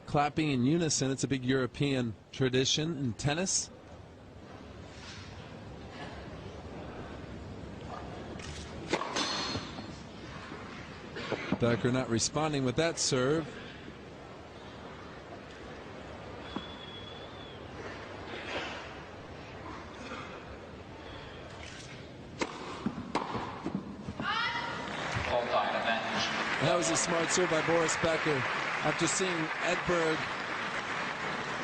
clapping in unison. It's a big European tradition in tennis. Becker not responding with that serve. That was a smart serve by Boris Becker. After seeing Edberg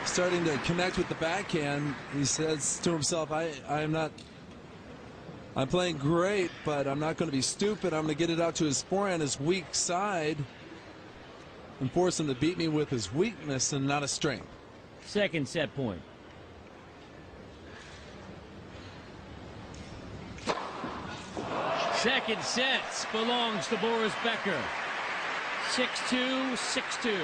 starting to connect with the backhand, he says to himself, I'm playing great, but I'm not going to be stupid. I'm going to get it out to his forehand, his weak side, and force him to beat me with his weakness and not his strength. Second set point. Second set belongs to Boris Becker. 6-2, 6-2.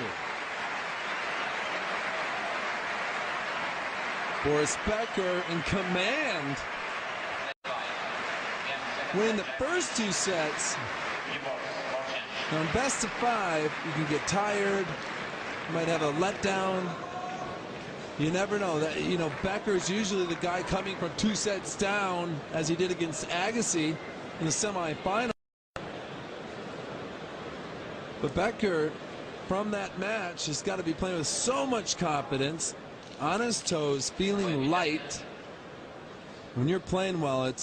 Boris Becker in command. Winning the first 2 sets. Now in best of 5, you can get tired. You might have a letdown. You never know. That, you know, Becker's usually the guy coming from 2 sets down, as he did against Agassi in the semifinal. But Becker, from that match, has got to be playing with so much confidence, on his toes, feeling light. When you're playing well,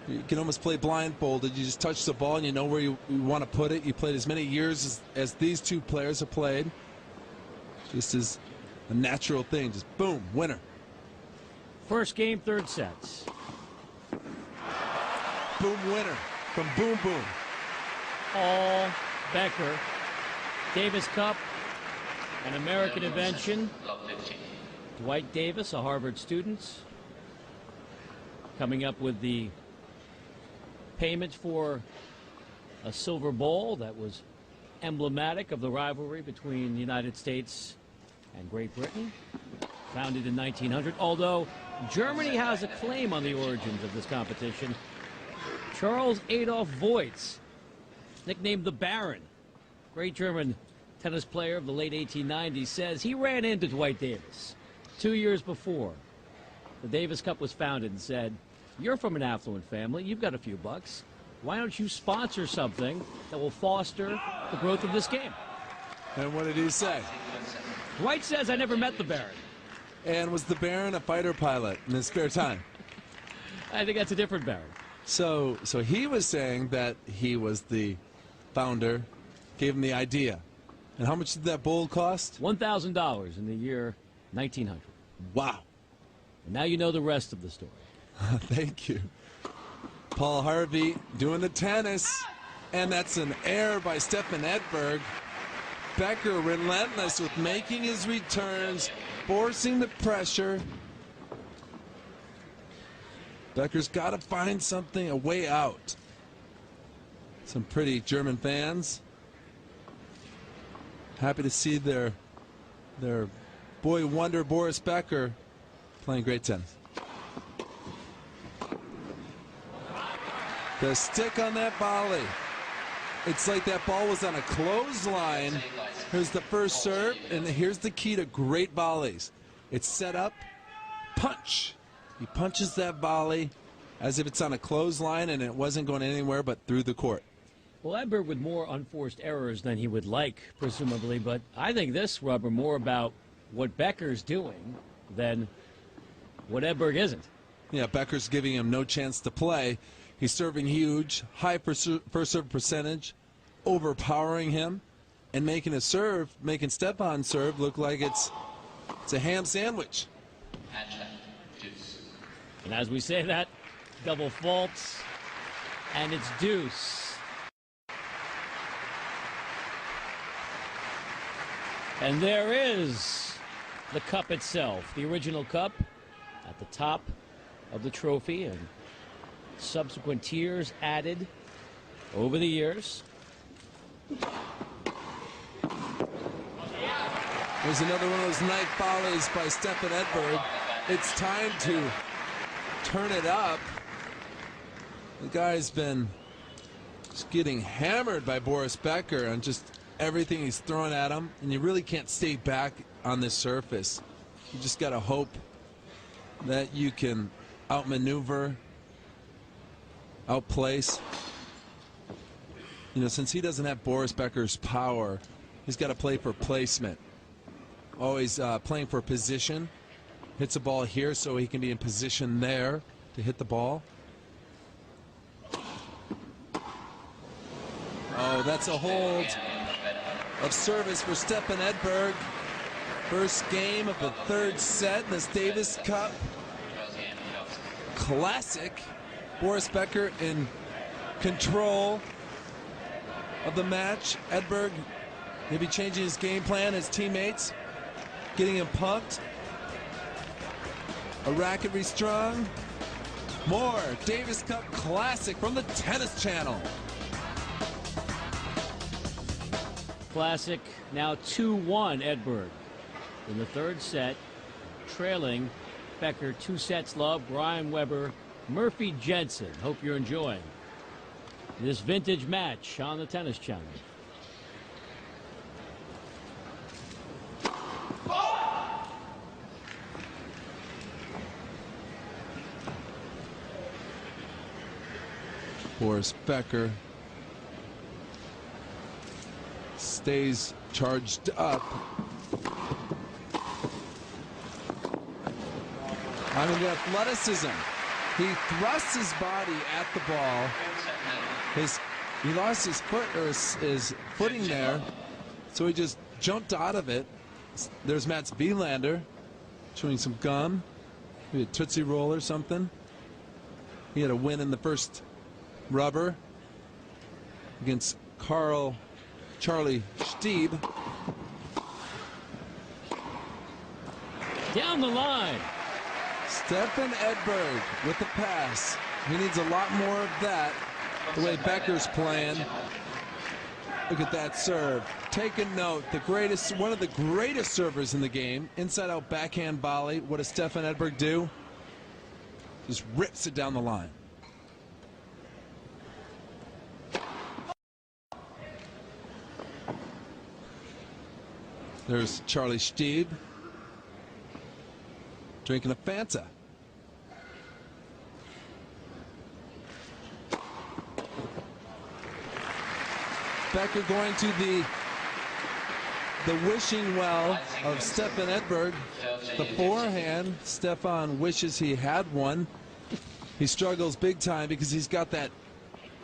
you can almost play blindfolded. You just touch the ball and you know where you want to put it. You played as many years as these 2 players have played. Just as a natural thing. Just boom, winner. First game, 3rd sets. Boom, winner from Boom Boom. All Becker. Davis Cup, an American invention. Dwight Davis, a Harvard student, coming up with the payment for a silver ball that was emblematic of the rivalry between the United States and Great Britain, founded in 1900. Although Germany has a claim on the origins of this competition. Charles Adolf Voits, nicknamed the Baron, great German tennis player of the late 1890s, says he ran into Dwight Davis 2 years before the Davis Cup was founded and said, "You're from an affluent family. You've got a few bucks. Why don't you sponsor something that will foster the growth of this game?" And what did he say? Dwight says, "I never met the Baron." And was the Baron a fighter pilot in his spare time? I think that's a different Baron. So he was saying that he was the founder, gave him the idea. And how much did that bowl cost? $1,000 in the year 1900. Wow. And now you know the rest of the story. Thank you. Paul Harvey doing the tennis. And that's an error by Stefan Edberg. Becker relentless with making his returns, forcing the pressure. Becker's got to find something, a way out. Some pretty German fans happy to see their boy wonder Boris Becker playing great tennis. The stick on that volley. It's like that ball was on a clothesline. Here's the first serve, and here's the key to great volleys. It's set up, punch. He punches that volley as if it's on a clothesline and it wasn't going anywhere but through the court. Well, Edberg with more unforced errors than he would like, presumably, but I think this, Rubber, more about what Becker's doing than what Edberg isn't. Yeah, Becker's giving him no chance to play. He's serving huge, high first serve percentage, overpowering him, and making a serve, making Stefan serve look like it's a ham sandwich. And as we say that, double faults, and it's deuce. And there is the cup itself, the original cup at the top of the trophy, and subsequent tiers added over the years. There's another one of those night volleys by Stefan Edberg. It's time to turn it up. The guy's been just getting hammered by Boris Becker on just everything he's throwing at him, and you really can't stay back on this surface. You just got to hope that you can outmaneuver, outplace. You know, since he doesn't have Boris Becker's power, he's got to play for placement. Always playing for position. Hits a ball here so he can be in position there to hit the ball. Oh, that's a hold of service for Stefan Edberg. First game of the third set in this Davis Cup. Classic. Boris Becker in control of the match. Edberg maybe changing his game plan, his teammates getting him pumped. A racket restrung. More Davis Cup Classic from the Tennis Channel. Classic now 2-1 Edberg in the third set, trailing Becker 2 sets love. Brian Weber, Murphy Jensen. Hope you're enjoying this vintage match on the Tennis Channel. Boris Becker stays charged up. I mean, the athleticism. He thrusts his body at the ball. He lost his foot or his footing there, so he just jumped out of it. There's Mats Wilander chewing some gum, maybe a Tootsie Roll or something. He had a win in the first rubber against Charlie Stieb. Down the line. Stefan Edberg with the pass. He needs a lot more of that, the way Becker's playing. Look at that serve. Take a note. One of the greatest servers in the game. Inside-out backhand volley. What does Stefan Edberg do? Just rips it down the line. There's Charlie Stieb drinking a Fanta. Becker going to the wishing well of Stefan Edberg. The forehand. Stefan wishes he had one. He struggles big time because he's got that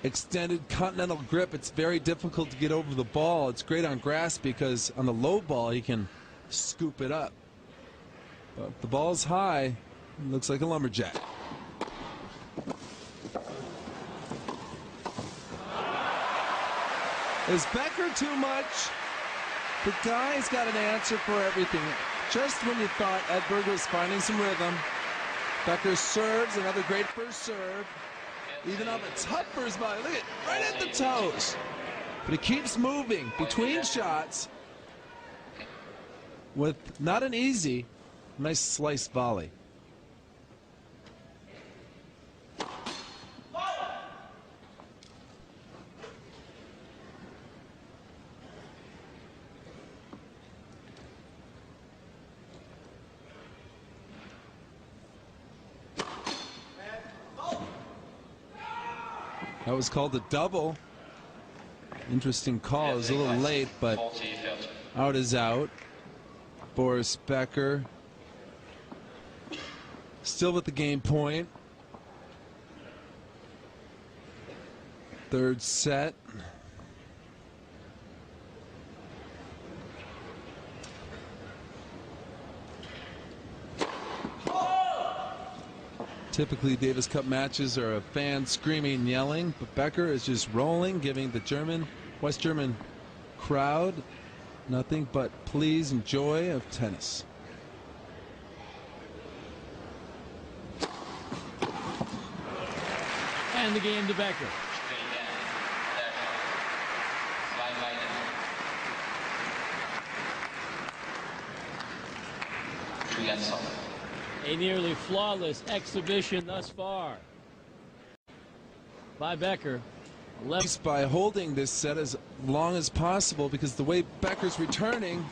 extended continental grip. It's very difficult to get over the ball. It's great on grass because on the low ball he can scoop it up. But if the ball's high, it looks like a lumberjack. Is Becker too much? The guy's got an answer for everything. Just when you thought Edberg was finding some rhythm, Becker serves, another great first serve. Even up a tough for his body. Look at right at the toes. But he keeps moving between shots with not an easy, nice slice volley. That was called a double. Interesting call. It was a little late, but out is out. Boris Becker still with the game point. Third set. Typically, Davis Cup matches are a fan screaming and yelling, but Becker is just rolling, giving the West German crowd nothing but please and joy of tennis. And the game to Becker. A nearly flawless exhibition thus far by Becker. By holding this set as long as possible, because the way Becker's returning,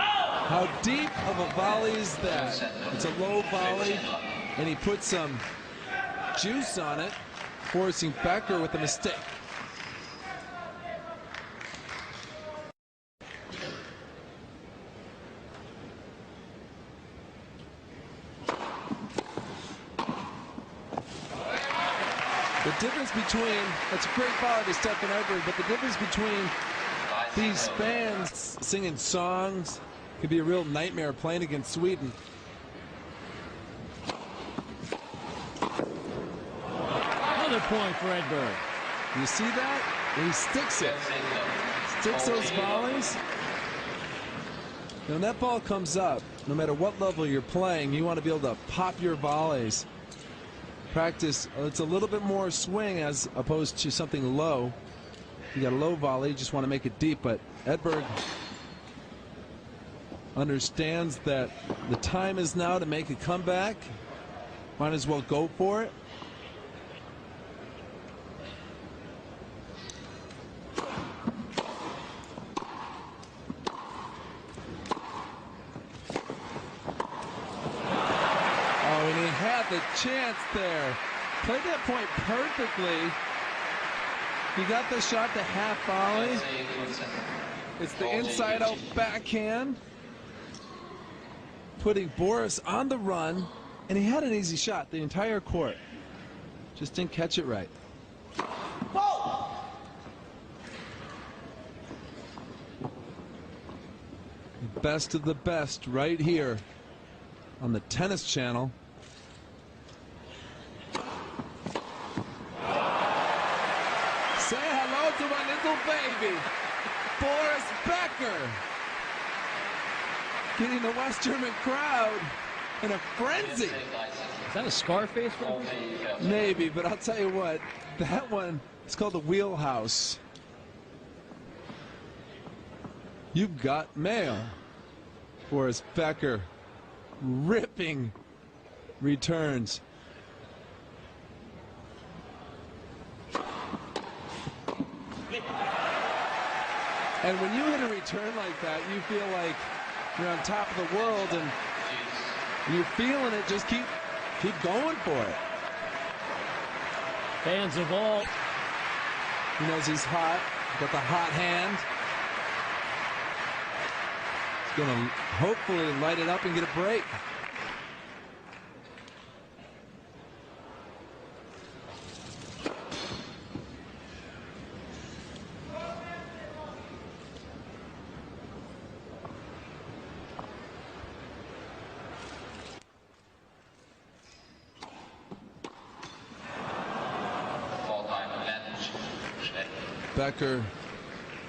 how deep of a volley is that? It's a low volley, and he put some juice on it, forcing Becker with a mistake. The difference between, that's a great volley to Stefan Edberg, but the difference between these fans singing songs could be a real nightmare playing against Sweden. Another point for Edberg. You see that? He sticks it. Sticks those volleys. When that ball comes up, no matter what level you're playing, you want to be able to pop your volleys. Practice, it's a little bit more swing as opposed to something low. You got a low volley, you just want to make it deep, but Edberg understands that the time is now to make a comeback. Might as well go for it. Oh, and he had the chance there. Played that point perfectly. He got the shot to half volley. It's the inside out backhand, putting Boris on the run, and he had an easy shot the entire court. Just didn't catch it right. Best of the best right here on the Tennis Channel. Say hello to my little baby, Boris Becker. Getting the West German crowd in a frenzy. Is that a Scarface reference? Maybe, but I'll tell you what, that one is called the Wheelhouse. You've got mail. Boris Becker ripping returns. And when you hit a return like that, you feel like you're on top of the world, and you're feeling it. Just keep going for it. Fans of all. He knows he's hot. Got the hot hand. He's going to hopefully light it up and get a break. Becker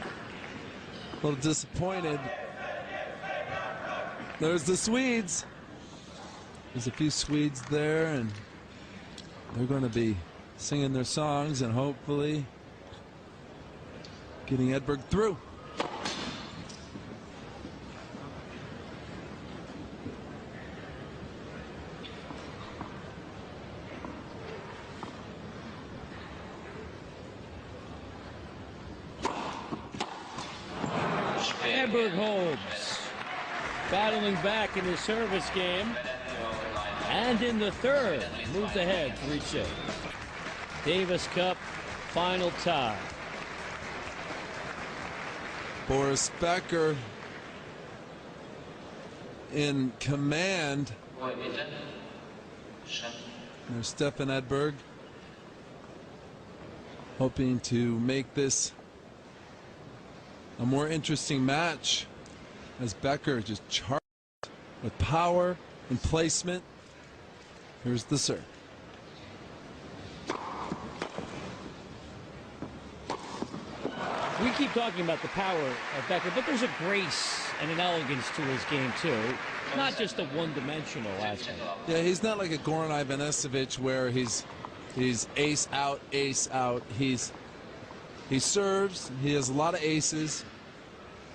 a little disappointed. There's the Swedes. There's a few Swedes there, and they're going to be singing their songs and hopefully getting Edberg through. Edberg holds, battling back in his service game, and in the third, moves ahead 3-6. Davis Cup final tie. Boris Becker in command. There's Stefan Edberg hoping to make this a more interesting match as Becker just charged with power and placement. Here's the serve. We keep talking about the power of Becker, but there's a grace and an elegance to his game too. Not just a one-dimensional aspect. Yeah, he's not like a Goran Ivanisevic where he's ace out, ace out. He serves, he has a lot of aces,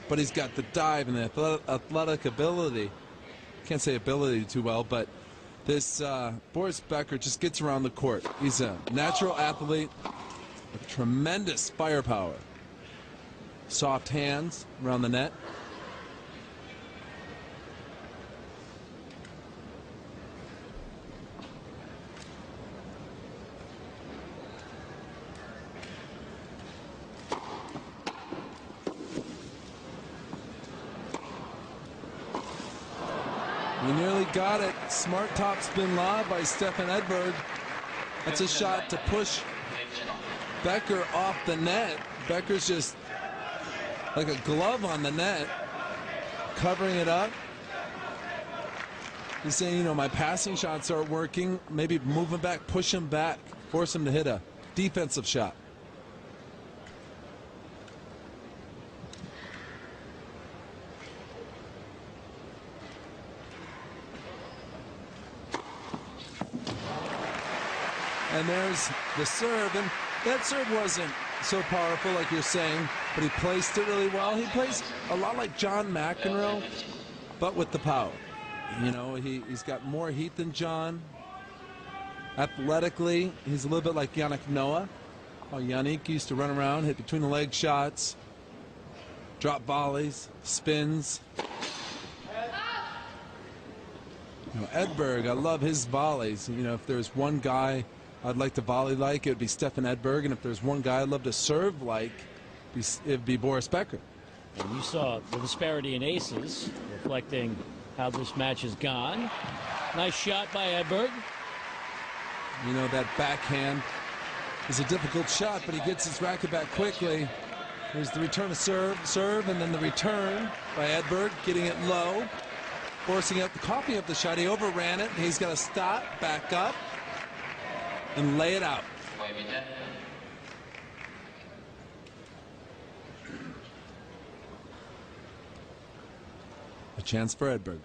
but he's got the dive and the athletic ability. Can't say ability too well, but this Boris Becker just gets around the court. He's a natural athlete with tremendous firepower. Soft hands around the net. We nearly got it. Smart topspin lob by Stefan Edberg. That's a shot to push Becker off the net. Becker's just like a glove on the net, covering it up. He's saying, you know, my passing shots aren't working. Maybe move him back, push him back, force him to hit a defensive shot. And there's the serve, and that serve wasn't so powerful like you're saying, but he placed it really well. He plays a lot like John McEnroe. but with the power. You know, he's got more heat than John. Athletically, he's a little bit like Yannick Noah. How Yannick used to run around, hit between the leg shots, drop volleys, spins. You know, Edberg, I love his volleys. You know, if there's one guy I'd like to volley like, it would be Stefan Edberg, and if there's one guy I'd love to serve like, it'd be Boris Becker. And you saw the disparity in aces, reflecting how this match has gone. Nice shot by Edberg. You know, that backhand is a difficult shot, but he gets his racket back quickly. There's the return of serve, and then the return by Edberg, getting it low, forcing out the copy of the shot. He overran it. He's got to stop, back up, and lay it out. A chance for Edberg.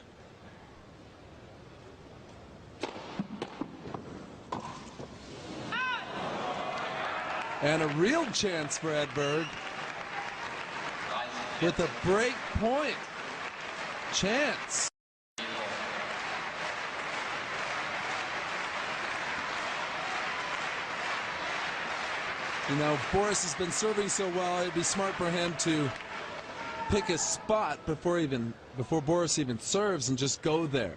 And a real chance for Edberg with a break point chance. You know, Boris has been serving so well, it'd be smart for him to pick a spot before Boris even serves and just go there.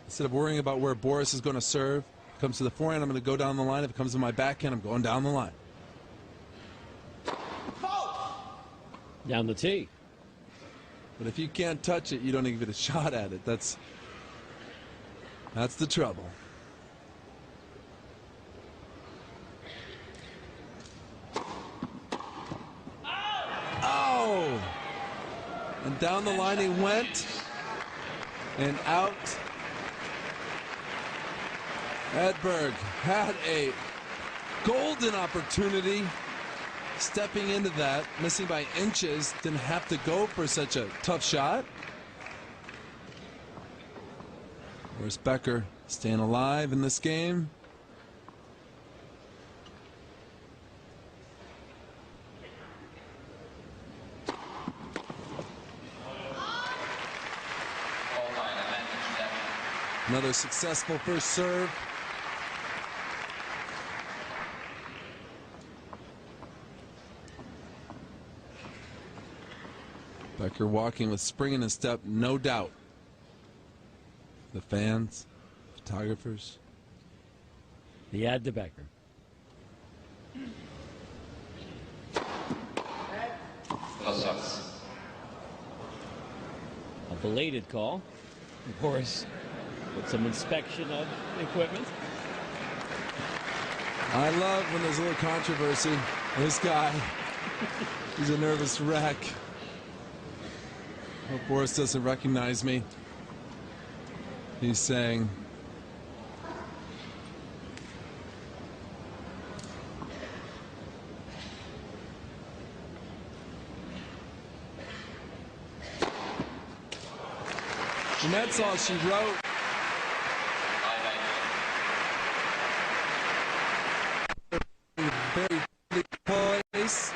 Instead of worrying about where Boris is going to serve. If it comes to the forehand, I'm going to go down the line. If it comes to my backhand, I'm going down the line. Down the tee. But if you can't touch it, you don't even get a shot at it. That's the trouble. Oh! And down the line he went. And out. Edberg had a golden opportunity. Stepping into that, missing by inches, didn't have to go for such a tough shot. Boris Becker staying alive in this game. Another successful first serve. Becker walking with spring in his step, no doubt. The fans, photographers. The ad to Becker. A belated call. Boris with some inspection of the equipment. I love when there's a little controversy. This guy, he's a nervous wreck. Hope Boris doesn't recognize me. He's saying, and that's all she wrote. Very poised.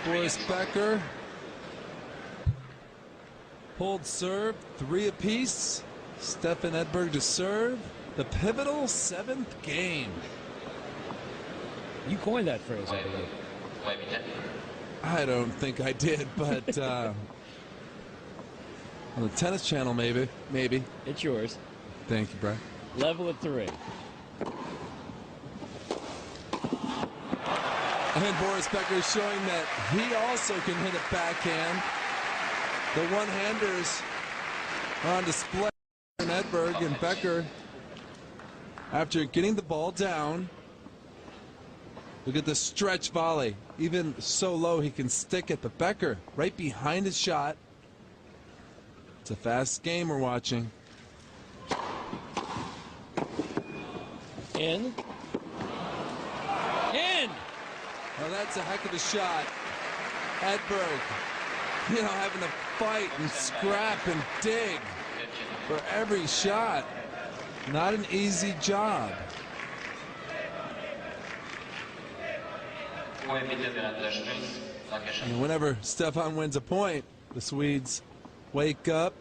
Boris Becker. Pulled serve, 3 apiece. Stefan Edberg to serve. The pivotal 7th game. You coined that phrase, I believe. I don't think I did, but on the Tennis Channel, maybe. It's yours. Thank you, Brad. Level at 3. And Boris Becker showing that he also can hit a backhand. The one-handers are on display. And Edberg and Becker, after getting the ball down, look at the stretch volley. Even so low, he can stick it. But Becker, right behind his shot. It's a fast game we're watching. In. Well, that's a heck of a shot. Edberg, you know, having to fight and scrap and dig for every shot. Not an easy job. And whenever Stefan wins a point, the Swedes wake up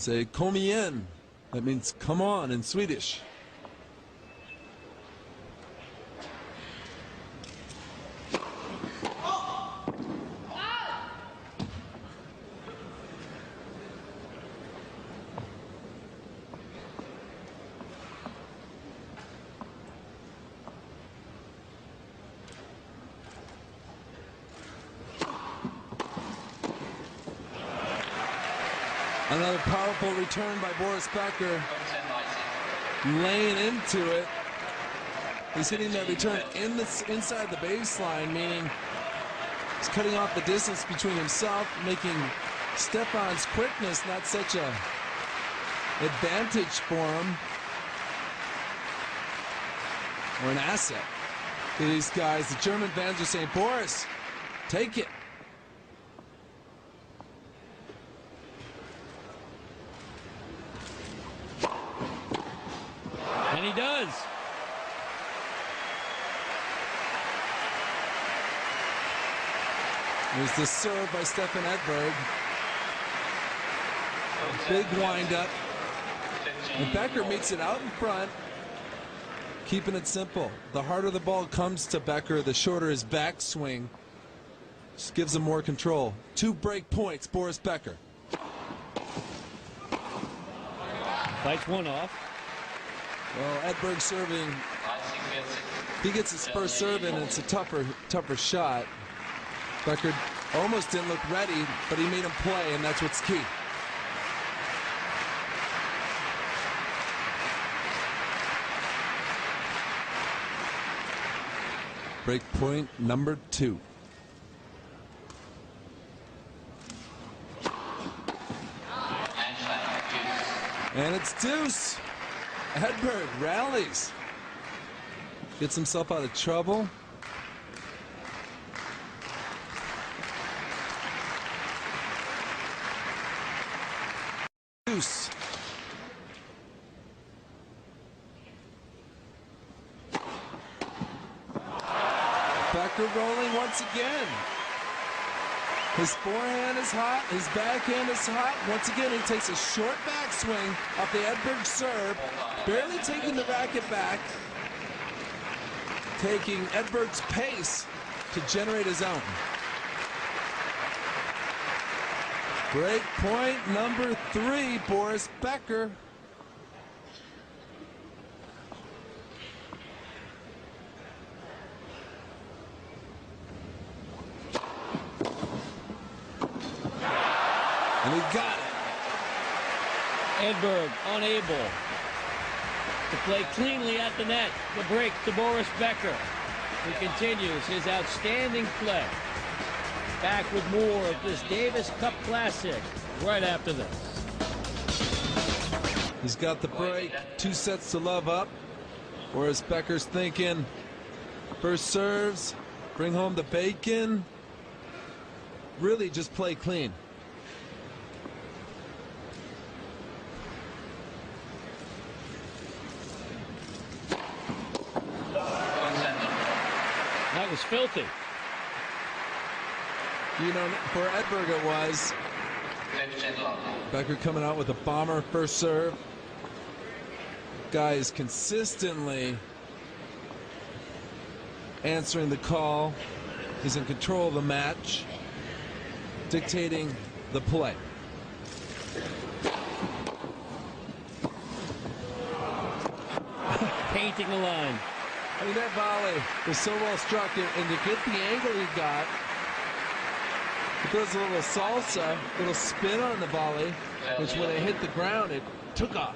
say kom igen. That means come on in Swedish. Another powerful return by Boris Becker, laying into it. He's hitting that return inside the baseline, meaning he's cutting off the distance between himself, making Stefan's quickness not such a advantage for him, or an asset to these guys. The German fans are saying, Boris, take it. And he does. There's the serve by Stefan Edberg. Big windup. And Becker meets it out in front, keeping it simple. The harder the ball comes to Becker, the shorter his backswing. Just gives him more control. 2 break points, Boris Becker. Fights one off. Well, Edberg serving. If he gets his first serve in, it's a tougher shot. Becker almost didn't look ready, but he made him play, and that's what's key. Break point number 2. And it's deuce. Edberg rallies. Gets himself out of trouble. Deuce. Becker rolling once again. His forehand is hot, his backhand is hot. Once again, he takes a short backswing off the Edberg serve, barely taking the racket back, taking Edberg's pace to generate his own. Break point number 3, Boris Becker. And he got it. Edberg unable to play cleanly at the net. The break to Boris Becker, who continues his outstanding play. Back with more of this Davis Cup Classic right after this. He's got the break. 2 sets to love up. Boris Becker's thinking first serves, bring home the bacon. Really just play clean. That was filthy. You know, for Edberg it was. Becker coming out with a bomber first serve. Guy is consistently answering the call. He's in control of the match, dictating the play. Painting the line. I mean, that volley was so well struck, and to get the angle he got, he does a little salsa, a little spin on the volley, which when it hit the ground, it took off.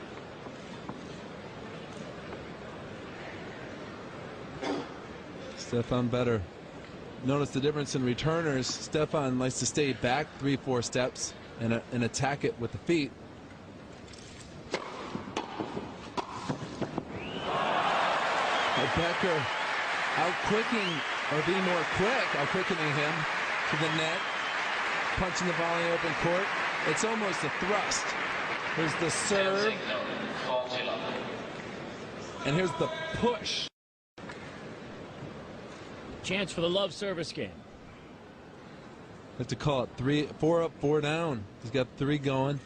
Stefan better. Notice the difference in returners. Stefan likes to stay back 3-4 steps and attack it with the feet. Becker out-quicking, or being more quick, out-quickening him to the net, punching the volley open court. It's almost a thrust. Here's the serve. And here's the push. Chance for the love service game. Have to call it 4 up, 4 down. He's got 3 going.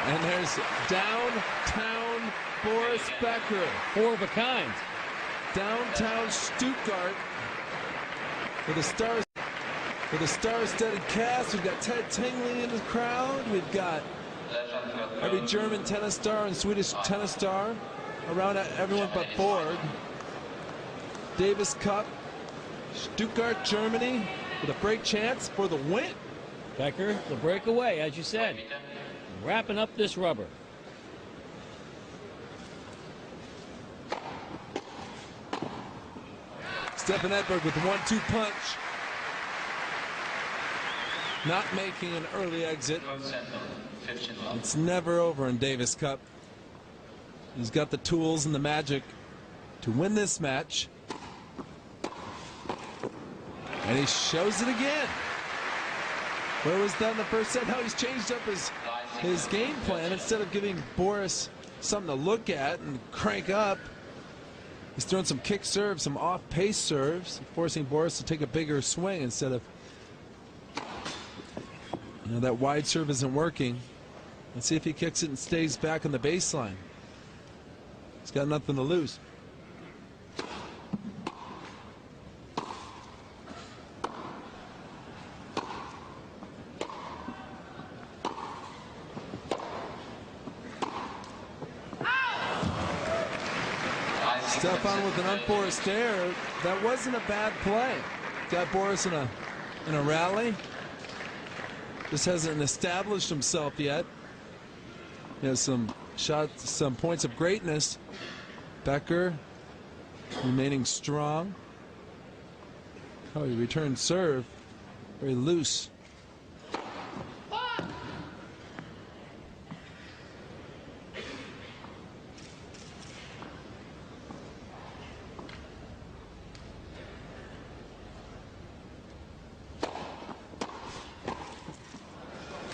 And there's downtown Boris Becker. Four of a kind. Downtown Stuttgart with a star-studded cast. We've got Ted Tingley in the crowd. We've got every German tennis star and Swedish tennis star around everyone but Borg. Davis Cup, Stuttgart, Germany, with a break chance for the win. Becker, the breakaway, as you said. Wrapping up this rubber. Stefan Edberg with the 1-2 punch. Not making an early exit. It's never over in Davis Cup. He's got the tools and the magic to win this match. And he shows it again. Where was that in the first set? How he's changed up his game plan. Instead of giving Boris something to look at and crank up, he's throwing some kick serves, some off-pace serves, forcing Boris to take a bigger swing instead of, that wide serve isn't working. Let's see if he kicks it and stays back on the baseline. He's got nothing to lose. Stefan with an unforced error. That wasn't a bad play. Got Boris in a rally. Just hasn't established himself yet. He has some shots, some points of greatness. Becker remaining strong. Oh, he returned serve. Very loose.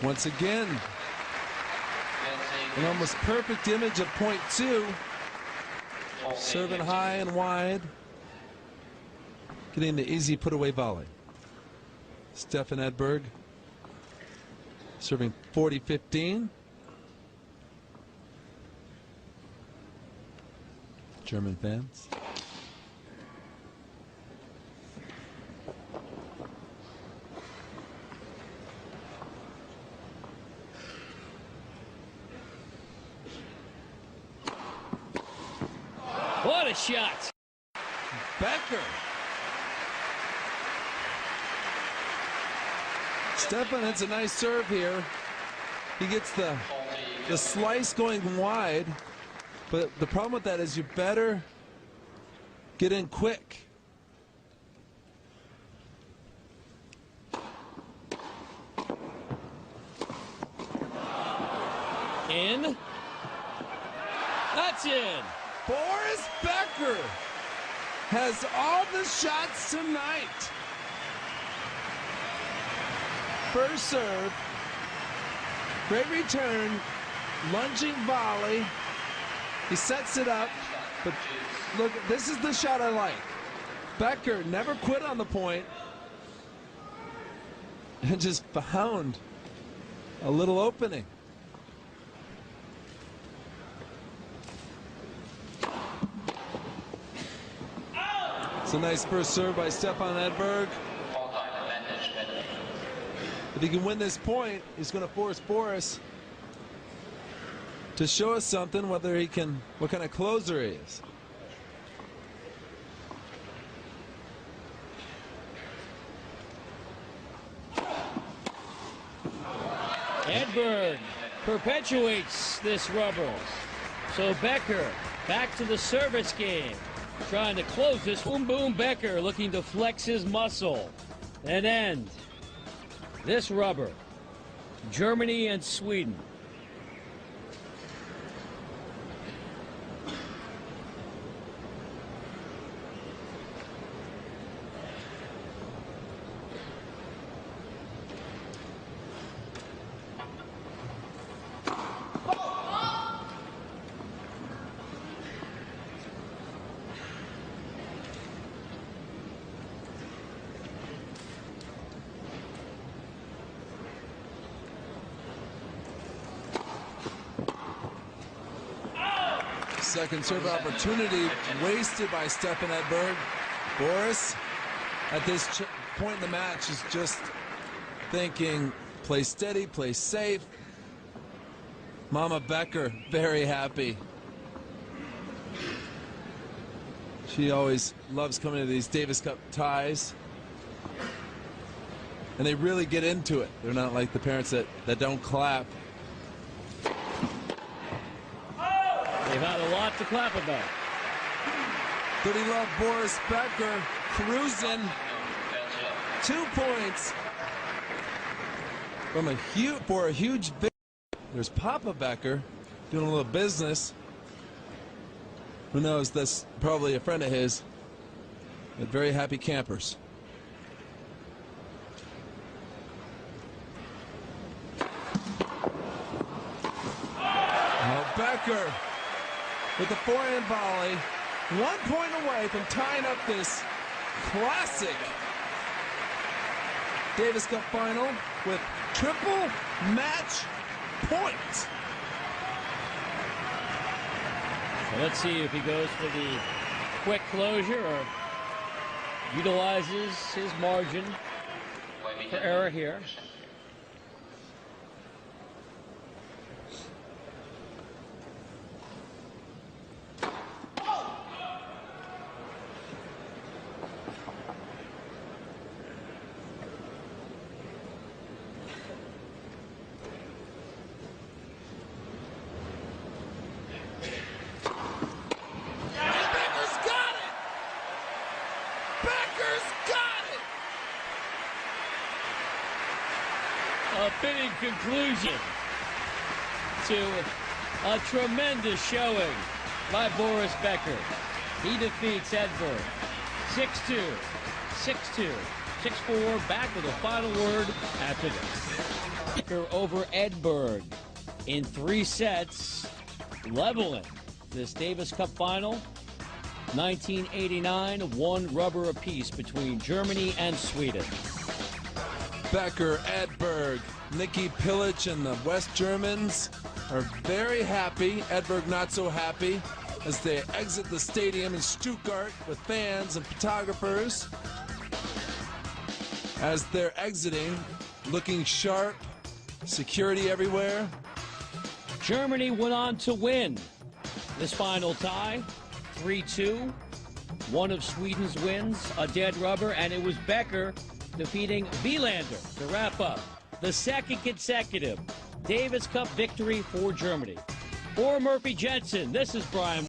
Once again, an almost perfect image of point two. Serving high and wide. Getting the easy put-away volley. Stefan Edberg serving 40-15. German fans. What a shot! Becker. Stefan hits a nice serve here. He gets the slice going wide, but the problem with that is you better get in quick. In. That's in. Boris Becker has all the shots tonight. First serve, great return, lunging volley. He sets it up, but look, this is the shot I like. Becker never quit on the point and just found a little opening. It's a nice first serve by Stefan Edberg. If he can win this point, he's going to force Boris to show us something, whether he can, what kind of closer he is. Edberg perpetuates this rubber. So Becker back to the service game. Trying to close this. Boom, boom, Becker looking to flex his muscle and end this rubber. Germany and Sweden. second serve opportunity wasted by Stefan Edberg. Boris, at this point in the match, is just thinking, play steady, play safe. Mama Becker, very happy. She always loves coming to these Davis Cup ties. And they really get into it. They're not like the parents that don't clap. They've had a lot to clap about. 30-love Boris Becker cruising. 2 points from for a huge victory. There's Papa Becker doing a little business. Who knows? That's probably a friend of his. But very happy campers. Oh, Becker with the forehand volley. 1 point away from tying up this classic Davis Cup final with triple match point. So let's see if he goes for the quick closure or utilizes his margin for error here. A fitting conclusion to a tremendous showing by Boris Becker. He defeats Edberg 6-2, 6-2, 6-4. Back with a final word after this. Becker over Edberg in 3 sets, leveling this Davis Cup final. 1989, 1 rubber apiece between Germany and Sweden. Becker, Edberg, Nikki Pilic, and the West Germans are very happy. Edberg not so happy as they exit the stadium in Stuttgart with fans and photographers. As they're exiting, looking sharp, security everywhere. Germany went on to win this final tie, 3-2. One of Sweden's wins, a dead rubber, and it was Becker defeating Wilander to wrap up the second consecutive Davis Cup victory for Germany. For Murphy Jensen, this is Brian.